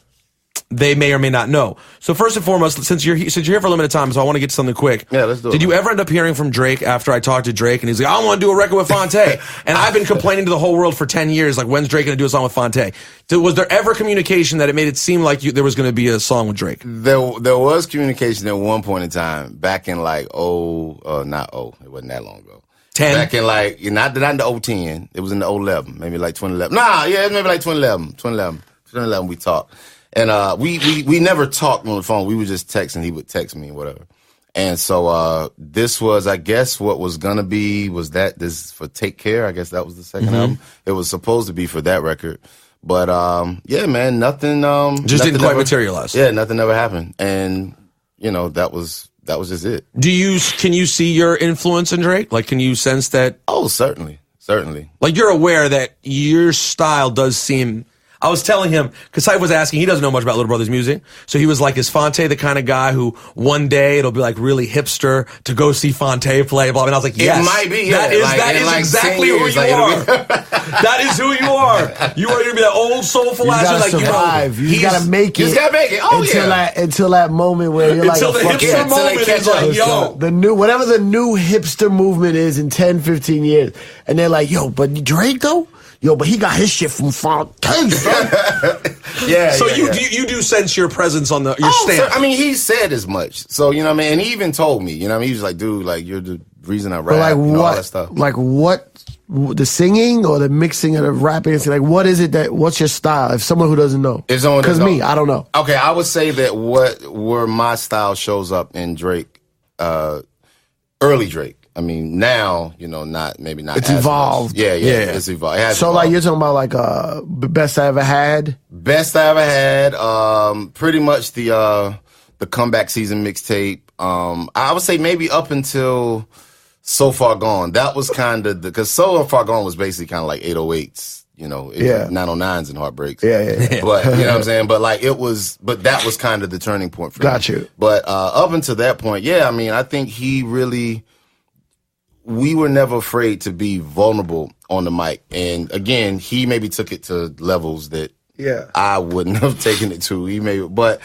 they may or may not know. So first and foremost, since you're here for a limited time, so I want to get to something quick. Yeah, let's do it. Did you ever end up hearing from Drake after I talked to Drake and he's like, I want to do a record with Phonte? And I've been complaining to the whole world for 10 years, like, when's Drake going to do a song with Phonte? Was there ever communication that it made it seem like there was going to be a song with Drake? There was communication at one point in time, back in like, it wasn't that long ago. 10? Back in like, not the 010, it was in the 11, maybe like 2011. Maybe like 2011 we talked. And we never talked on the phone. We would just text, and he would text me, whatever. And so this was, I guess, what was gonna be this for Take Care. I guess that was the second album. It was supposed to be for that record, but yeah, man, nothing. Didn't quite materialize. Yeah, nothing ever happened, and that was just it. Can you see your influence in Drake? Like, can you sense that? Oh, certainly. Like, you're aware that your style does seem. I was telling him, because Cipha was asking, he doesn't know much about Little Brother's music. So he was like, is Phonte the kind of guy who one day it'll be like really hipster to go see Phonte play? Blah, and I was like, yes. It might be, yeah. That is exactly who you are. That is who you are. You are going to be that old soulful ass. You gotta survive. You got to make it. You just got to make it. Oh, until that moment where you're until like, the hipster moment is like, yo. Whatever the new hipster movement is in 10, 15 years. And they're like, yo, but Drake though? yo, but he got his shit from Phonte, son. Yeah. So yeah, you do sense your presence on your stamp. I mean, he said as much. So, you know what I mean? And he even told me, you know what I mean? He was like, dude, like, you're the reason I rap, But like you know, what? all that stuff. Like what? The singing or the mixing of the rapping? Like what is it what's your style? If someone who doesn't know. Because me, I don't know. Okay, I would say that where my style shows up in Drake, early Drake. I mean, now, you know, maybe not. It's as evolved. much. Yeah, it's evolved. It has so, evolved. like, you're talking about, like, best I ever had? Best I ever had. Pretty much the comeback season mixtape. I would say maybe up until So Far Gone. That was kind of because So Far Gone was basically kind of like 808s, you know, 909s and Heartbreaks. Yeah. But, you know what I'm saying? But, like, that was kind of the turning point for me. Got you. But up until that point, I mean, I think we were never afraid to be vulnerable on the mic. And again, he maybe took it to levels that I wouldn't have taken it to. But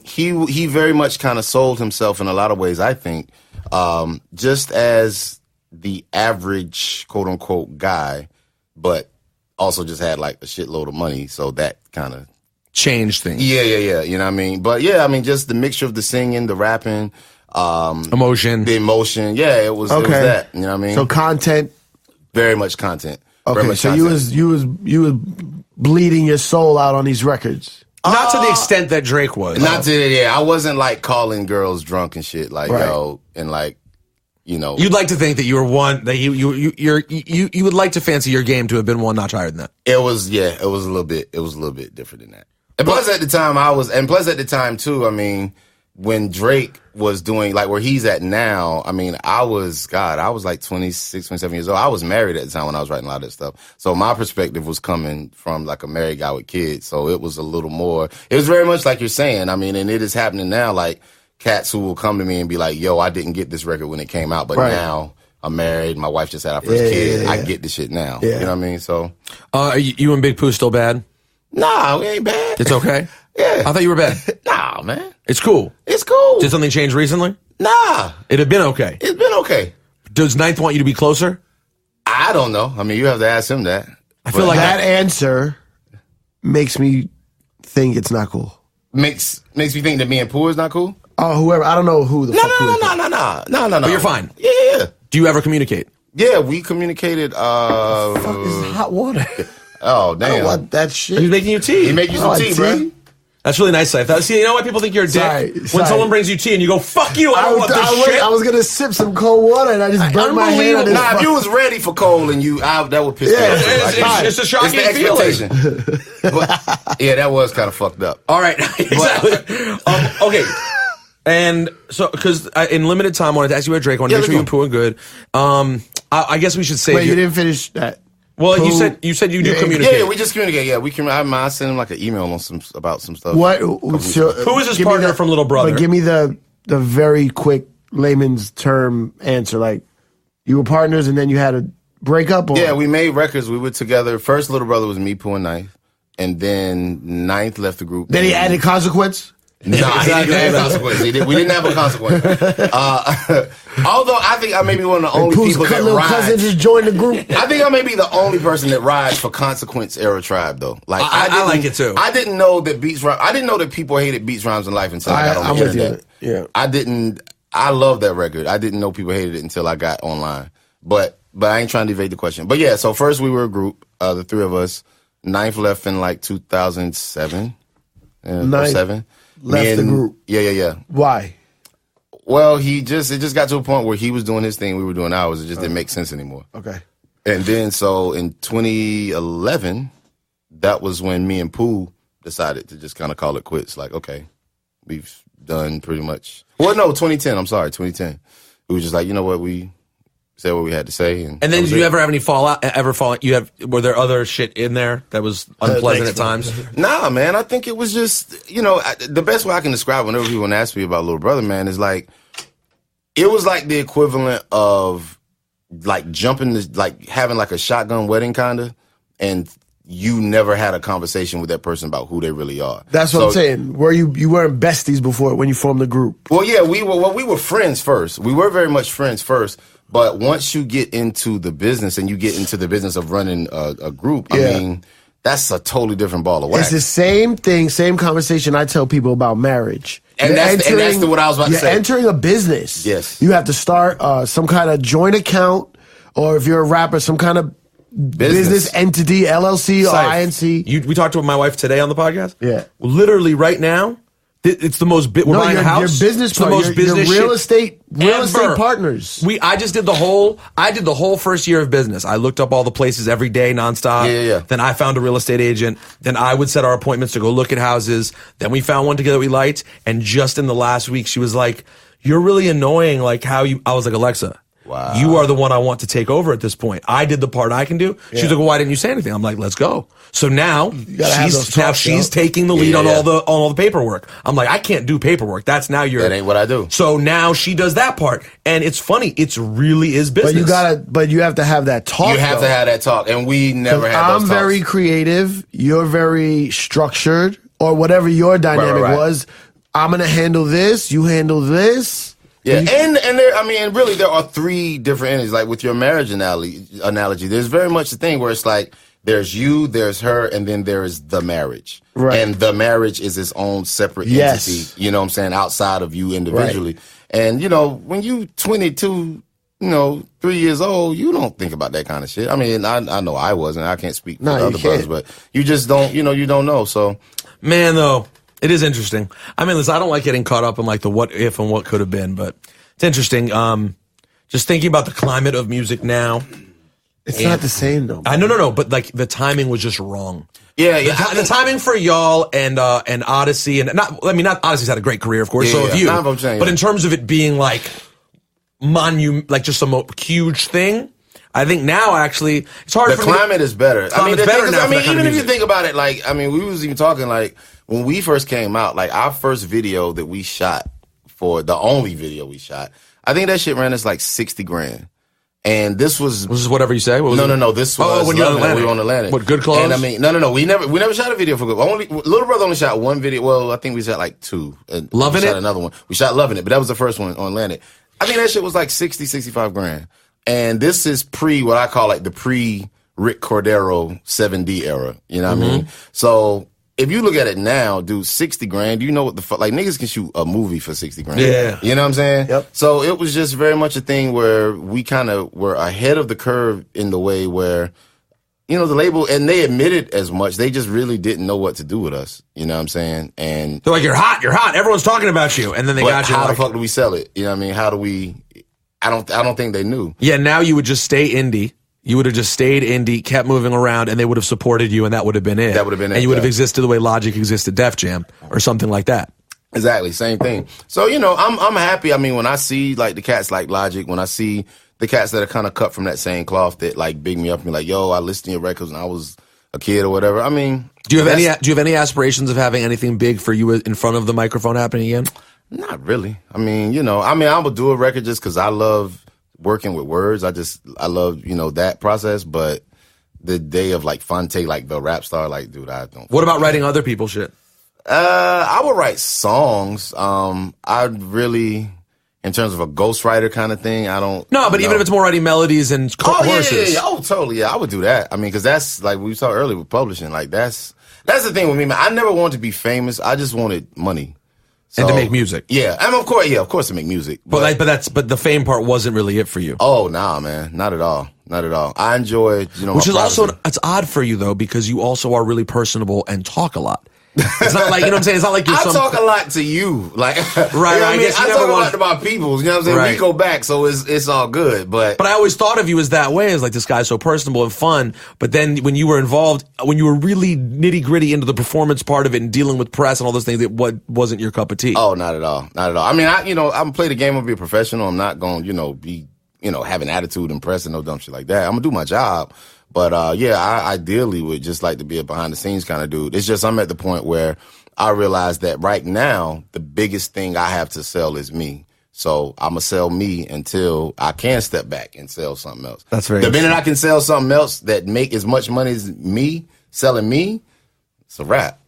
he very much kind of sold himself in a lot of ways, I think, just as the average quote unquote guy, but also just had like a shitload of money. So that kind of changed things. Yeah. You know what I mean? But I mean, just the mixture of the singing, the rapping, emotion. The emotion. Yeah, it was that. You know what I mean? So content. Very much content. Okay, Very much so content. you was bleeding your soul out on these records. Not to the extent that Drake was. Not to I wasn't like calling girls drunk and shit. Like, yo, and like, you know. You'd like to think that you were one that you would like to fancy your game to have been one notch higher than that. It was a little bit different than that. And plus at the time too, I mean, when Drake was doing like where he's at now, I mean, I was like 26, 27 years old. I was married at the time when I was writing a lot of that stuff. So my perspective was coming from like a married guy with kids. So it was a little more, it was very much like you're saying. I mean, and it is happening now, like cats who will come to me and be like, yo, I didn't get this record when it came out, but now I'm married. My wife just had our first kid. I get this shit now. You know what I mean? So. You and Big Pooh still bad? Nah, we ain't bad. It's okay? Yeah. I thought you were bad. Nah, man. It's cool. It's cool. Did something change recently? Nah. It had been okay. It's been okay. Does Ninth want you to be closer? I don't know. I mean, you have to ask him that. I feel like that answer makes me think it's not cool. Makes me think that me and Pooh is not cool? Oh, whoever. I don't know who the fuck Pooh is. No. But you're fine. Yeah. Do you ever communicate? Yeah, we communicated. What the fuck is hot water? Oh, damn. I don't want that shit. He's making you tea. He make you some tea, bro. That's really nice, Cipha. See, you know why people think you're a dick? When someone brings you tea and you go, fuck you, I don't want this shit. I was going to sip some cold water and I just burned my hand on this. Nah, if you was ready for cold and that would piss me off. It's a shocking feeling. But, yeah, that was kind of fucked up. All right. Exactly. Okay. And so, because in limited time, I wanted to ask you about Drake. I want to make sure you and Pooh are good. I guess we should say. Wait, you didn't finish that. Well, Pooh, you said you do communicate. Yeah, we just communicate. Yeah, we can. I sent him like an email on about some stuff. What? Who is his partner from Little Brother? But give me the very quick layman's term answer. Like, you were partners and then you had a breakup? Or? Yeah, we made records. We were together. First Little Brother was me, Pooh, and Ninth. And then Ninth left the group. Then he added Consequence? No, he didn't have a consequence. We didn't have a consequence. Although I think I may be one of the only people that little rides. cousin just joined the group. I think I may be the only person that rides for Consequence era Tribe though. Like I like it too. I didn't know that beats rhyme. I didn't know that people hated beats rhymes in life until I got on the internet. Yeah, I didn't. I love that record. I didn't know people hated it until I got online. But I ain't trying to evade the question. But yeah, so first we were a group, the three of us. Ninth left in like 2007 or 7. Left the group. Yeah. Why? Well, it just got to a point where he was doing his thing, we were doing ours. It just didn't make sense anymore. Okay. And then so in 2011, that was when me and Pooh decided to just kind of call it quits. Like, okay, we've done pretty much. Well, no, 2010. I'm sorry, 2010. We were just like, you know what, we said what we had to say. And then did you ever have any fallout? Were there other shit in there that was unpleasant at times? Nah, man. I think it was just, the best way I can describe whenever people ask me about Little Brother, man, is like, it was like the equivalent of like having like a shotgun wedding kind of, and you never had a conversation with that person about who they really are. That's what I'm saying. Were you weren't besties before when you formed the group? Well, yeah, we were friends first. We were very much friends first. But once you get into the business and you get into the business of running a group, I mean, that's a totally different ball of wax. It's the same thing, same conversation I tell people about marriage. And that's what I was about to say. You're entering a business. Yes. You have to start some kind of joint account, or if you're a rapper, some kind of business entity, LLC or INC. We talked to my wife today on the podcast. Yeah. Literally right now, it's the most. We're buying a house. Your business partners, your real estate partners. I did the whole first year of business. I looked up all the places every day, nonstop. Yeah. Then I found a real estate agent. Then I would set our appointments to go look at houses. Then we found one together we liked. And just in the last week, she was like, "You're really annoying." Like how you. I was like, "Alexa, wow, you are the one I want to take over at this point. I did the part I can do." She's like, "Well, why didn't you say anything?" I'm like, "Let's go." So now she's taking the lead on all the paperwork. I'm like, I can't do paperwork. That ain't what I do. So now she does that part, and it's funny. It's really is business. But you have to have that talk. You have to have that talk, and we never had those talks. I'm very creative. You're very structured, or whatever your dynamic was. I'm gonna handle this. You handle this. Yeah, and there, I mean, really, there are three different entities. Like with your marriage analogy, there's very much a thing where it's like there's you, there's her, and then there is the marriage. Right. And the marriage is its own separate entity, you know what I'm saying, outside of you individually. Right. And, you know, when you 22, 3 years old, you don't think about that kind of shit. I mean, I know I wasn't. I can't speak for the other brothers, but you just don't, you don't know, so. Man, though, it is interesting. I mean, listen, I don't like getting caught up in like the what if and what could have been, but it's interesting. Just thinking about the climate of music now. It's not the same though. No, but like the timing was just wrong. Yeah. The timing for y'all and Odyssey and not Odyssey's had a great career, of course. So have you. But in terms of it being like like just some huge thing, I think now actually it's hard. The climate is better. Climate's better now. I mean, even if you think about it, like we was even talking like when we first came out, like our first video that we shot for the only video we shot, I think that shit ran us like $60,000. And this was whatever you say. No. This was when you we were on Atlantic. What, Good Clothes? And I mean, no. We never shot a video for Good. Little Brother only shot one video. Well, I think we shot like two. Loving we It. Shot another one. We shot Loving It, but that was the first one on Atlantic. I think that shit was like $65,000. And this is what I call like the pre Rick Cordero 7D era. You know what I mean? So if you look at it now, dude, $60,000, you know what the fuck, like niggas can shoot a movie for $60,000. Yeah. You know what I'm saying? Yep. So it was just very much a thing where we kind of were ahead of the curve in the way where, the label, and they admitted as much, they just really didn't know what to do with us. You know what I'm saying? And they're like, you're hot, everyone's talking about you. And then they got you. How the fuck do we sell it? You know what I mean? How do we, I don't think they knew. Yeah, now you would just stay indie. You would have just stayed indie, kept moving around, and they would have supported you, and that would have been it. That would have been it. And you would have existed the way Logic existed Def Jam, or something like that. Exactly, same thing. So, I'm happy. I mean, when I see, like, the cats like Logic, when I see the cats that are kind of cut from that same cloth that, like, big me up and be like, yo, I listened to your records when I was a kid or whatever. I mean... Do you have any aspirations of having anything big for you in front of the microphone happening again? Not really. I mean, I would do a record just because I love working with words. I love, that process, but the day of like Phonte, like the rap star, like, dude, I don't. What about writing other people's shit? I would write songs. I'd really, in terms of a ghostwriter kind of thing, I don't. No, but even if it's more writing melodies and choruses. Yeah. Oh, totally. Yeah, I would do that. I mean, because that's like we saw earlier with publishing. Like that's the thing with me, man. I never wanted to be famous. I just wanted money. And to make music. Yeah. I mean, of course to make music. But the fame part wasn't really it for you. Oh, nah, man. Not at all. Not at all. I enjoy, Which is also, it's odd for you though, because you also are really personable and talk a lot. It's not like, you know what I'm saying? It's not like you're I talk a lot to you. Like, right, I guess I talk a lot about people. You know what I'm saying? Right. We go back, so it's all good. But I always thought of you as that way, as like this guy's so personable and fun. But then when you were involved, when you were really nitty gritty into the performance part of it and dealing with press and all those things, it wasn't your cup of tea. Oh, not at all. Not at all. I mean, I'm play the game of be a professional. I'm not going, be, having attitude and press and no dumb shit like that. I'm gonna do my job. But I ideally would just like to be a behind the scenes kind of dude. It's just I'm at the point where I realize that right now the biggest thing I have to sell is me. So I'm gonna sell me until I can step back and sell something else. That's very the minute I can sell something else that make as much money as me selling me, it's a wrap.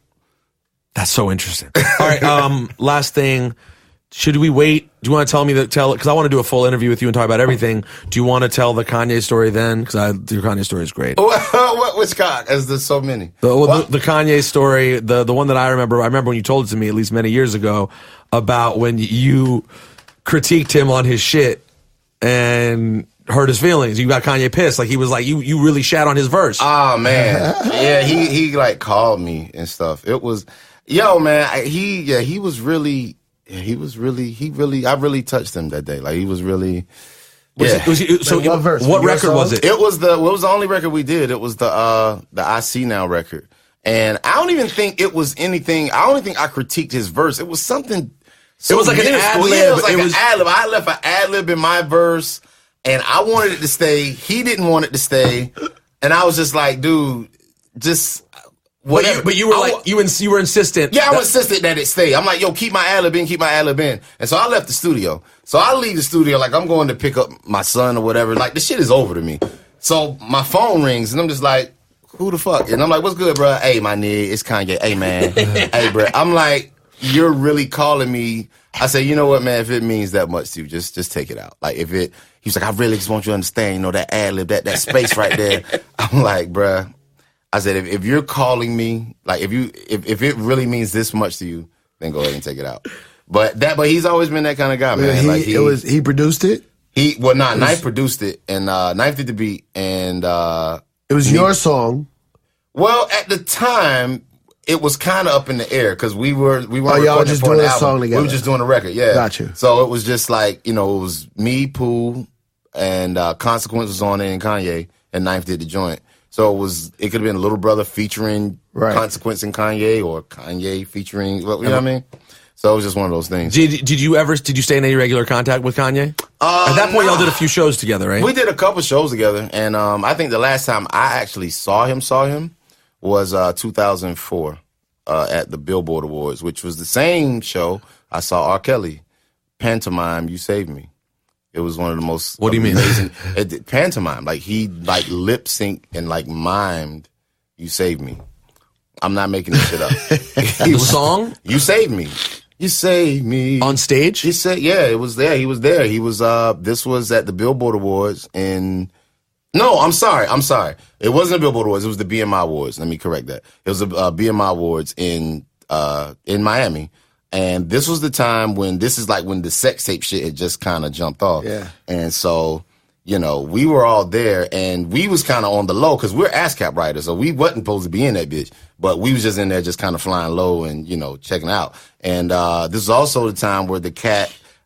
That's so interesting. All right, last thing. Should we wait? Do you want to tell me because I want to do a full interview with you and talk about everything. Do you want to tell the Kanye story then? Because your Kanye story is great. Which Kanye? As there's so many. The Kanye story, the one that I remember when you told it to me at least many years ago about when you critiqued him on his shit and hurt his feelings. You got Kanye pissed. Like he was like, you really shat on his verse. Oh man. Yeah, he like called me and stuff. It was, yo man, I really touched him that day. Like he was really. What record was it? It was the only record we did. It was the I See Now record. And I don't even think it was anything. I don't even think I critiqued his verse. It was something. It was like an ad-lib. Yeah, it was like an ad-lib. I left an ad-lib in my verse, and I wanted it to stay. He didn't want it to stay, and I was just like, dude, just whatever. But you were you were insistent. Yeah, I was insistent that it stay. I'm like, yo, keep my ad-lib in, And so I left the studio. So I leave the studio like I'm going to pick up my son or whatever. Like the shit is over to me. So my phone rings, and I'm just like, who the fuck? And I'm like, what's good, bro? Hey, my nigga, it's Kanye. Hey, man. Hey, bro. I'm like, you're really calling me. I say, you know what, man? If it means that much to you, just take it out. Like, he's like, I really just want you to understand, that ad-lib, that space right there. I'm like, bro. I said, if you're calling me, like, if it really means this much to you, then go ahead and take it out. But he's always been that kind of guy, man. He produced it? Knife produced it, and Knife did the beat, and it was your song. Well, at the time, it was kind of up in the air because we weren't y'all were just doing a song together. We were just doing a record, yeah. Got you. So it was just like, it was me, Pooh, and Consequence was on it, and Kanye, and Knife did the joint. So it could have been Little Brother featuring Consequence and Kanye, or Kanye featuring, you know what I mean? So it was just one of those things. Did you stay in any regular contact with Kanye? At that point, y'all did a few shows together, right? We did a couple shows together, and I think the last time I actually saw him was 2004 at the Billboard Awards, which was the same show I saw R. Kelly, Pantomime, You Saved Me. It was one of the most What do you mean? Pantomime. Like he lip synced and mimed You Saved Me. I'm not making this shit up. The song? You Saved Me. You Saved Me. On stage? He said, yeah, it was there. He was there. He was, this was at the Billboard Awards no, I'm sorry. It wasn't the Billboard Awards. It was the BMI Awards. Let me correct that. It was the BMI Awards in Miami. And this was the time when the sex tape shit had just kind of jumped off. Yeah. And so, we were all there, and we was kind of on the low because we're ASCAP writers, so we wasn't supposed to be in that bitch. But we was just in there just kind of flying low and, checking out. And this was also the time where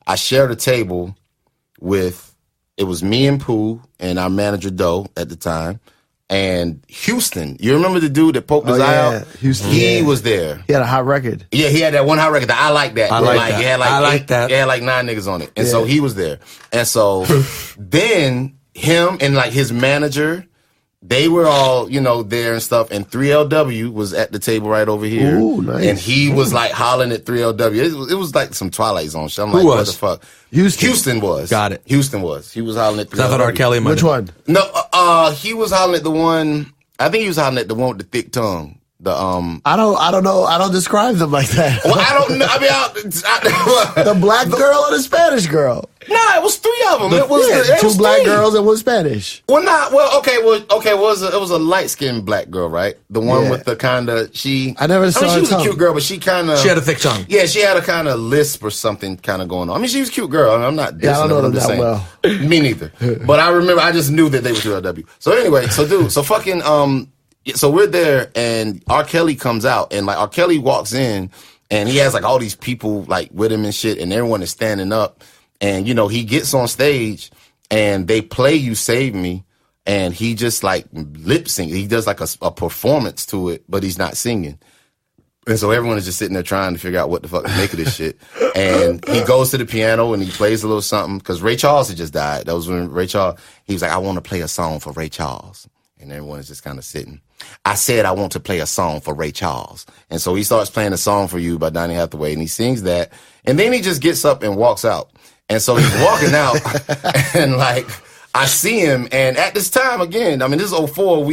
I shared a table with, it was me and Pooh and our manager Doe at the time, and Houston. You remember the dude that poked his eye out? Houston. He was there. He had a hot record. Yeah, he had that one hot record. I like that. I like that. He had I like that. He had 9 niggas on it. And so he was there. And so then him and his manager, they were all, there and stuff. And 3LW was at the table right over here. Ooh, nice. And he was hollering at 3LW. It was like some Twilight Zone shit. I'm Who like, was? what the fuck? Houston was. Got it. Houston was. He was hollering at 3LW. I thought R. Kelly might Which one? No, he was hollering at the one, I think he was hollering at the one with the thick tongue. I don't know. I don't describe them like that. Well, I don't know. I mean, the black girl or the Spanish girl? Nah, it was 3 of them. It was two black girls and one Spanish. Well, it was a light skinned black girl, right? The one with the kind of I never saw her she was tongue. a cute girl, but she had a thick tongue. Yeah, she had a kind of lisp or something kind of going on. I mean, she was a cute girl. I'm not. Yeah, I don't know them that saying. well. Me neither. But I just knew that they were 2LW. So anyway, so we're there, and R. Kelly comes out, and R. Kelly walks in, and he has all these people with him and shit, and everyone is standing up, and he gets on stage, and they play "You Save Me," and he just lip sync. He does a performance to it, but he's not singing. And so everyone is just sitting there trying to figure out what the fuck to make of this shit. And he goes to the piano and he plays a little something, because Ray Charles had just died. That was when Ray Charles, he was like, I want to play a song for Ray Charles. And everyone is just kind of sitting. I said, I want to play a song for Ray Charles. And so he starts playing a song for you by Donny Hathaway, and he sings that. And then he just gets up and walks out. And so he's walking out, and I see him. And at this time, again, I mean, this is 2004,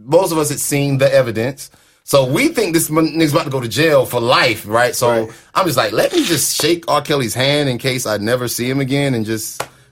most of us had seen The Evidence. So we think this nigga's about to go to jail for life, right? So I'm just like, let me just shake R. Kelly's hand in case I never see him again. And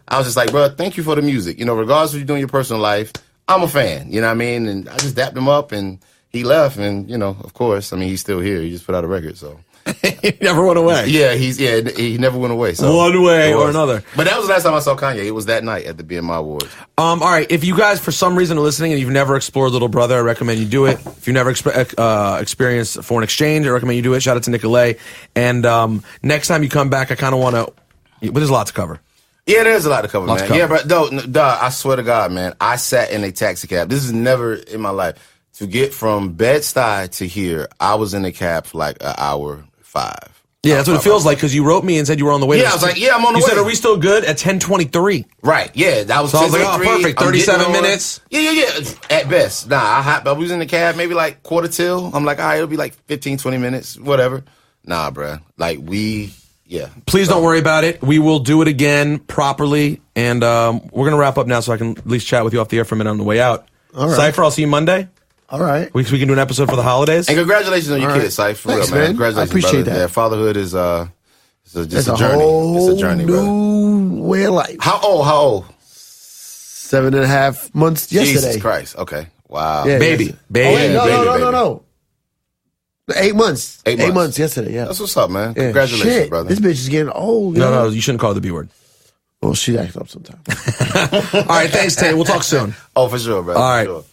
I was just like, bro, thank you for the music. You know, regardless of what you do in your personal life, I'm a fan. You know what I mean? And I just dapped him up and he left. And, you know, of course, I mean, he's still here. He just put out a record, so. He never went away. Yeah, he never went away. So one way or another. But that was the last time I saw Kanye. It was that night at the BMI Awards. All right, if you guys for some reason are listening and you've never explored Little Brother, I recommend you do it. If you've never experienced foreign exchange, I recommend you do it. Shout out to Nicolay. And next time you come back, I kind of want to. But there's a lot to cover. Yeah, there's a lot to cover, man. Yeah, but dog, I swear to God, man, I sat in a taxi cab. This is never in my life. To get from Bed-Stuy to here, I was in a cab for like an hour 5. Yeah, that's what it feels like because you wrote me and said you were on the way. Yeah, I was like, yeah, I'm on the way. You said, are we still good at 10:23? Right, yeah. That was so I was like, oh, perfect, 37 minutes. Yeah. At best. Nah, I was in the cab maybe like quarter till. I'm like, all right, it'll be like 15, 20 minutes, whatever. Nah, bruh. Like, Please don't worry about it. We will do it again properly. And we're going to wrap up now so I can at least chat with you off the air for a minute on the way out. All right. Cypher, I'll see you Monday. All right. We can do an episode for the holidays. And congratulations on your kids, Ciph. For Thanks, real, man. man. Congratulations, I appreciate brother. that. Yeah, fatherhood is just a journey. Whole It's a journey, brother. new way of life. How old? 7.5 months yesterday. Jesus Christ. Okay. Wow. Yeah, baby. No. 8 months. 8 months yesterday, yeah. That's what's up, man. Yeah. Congratulations, Shit, brother. this bitch is getting old. No, you shouldn't call it the B word. Well, she acts up sometimes. All right, thanks, Tay. We'll talk soon. Oh, for sure, brother. All right. For sure.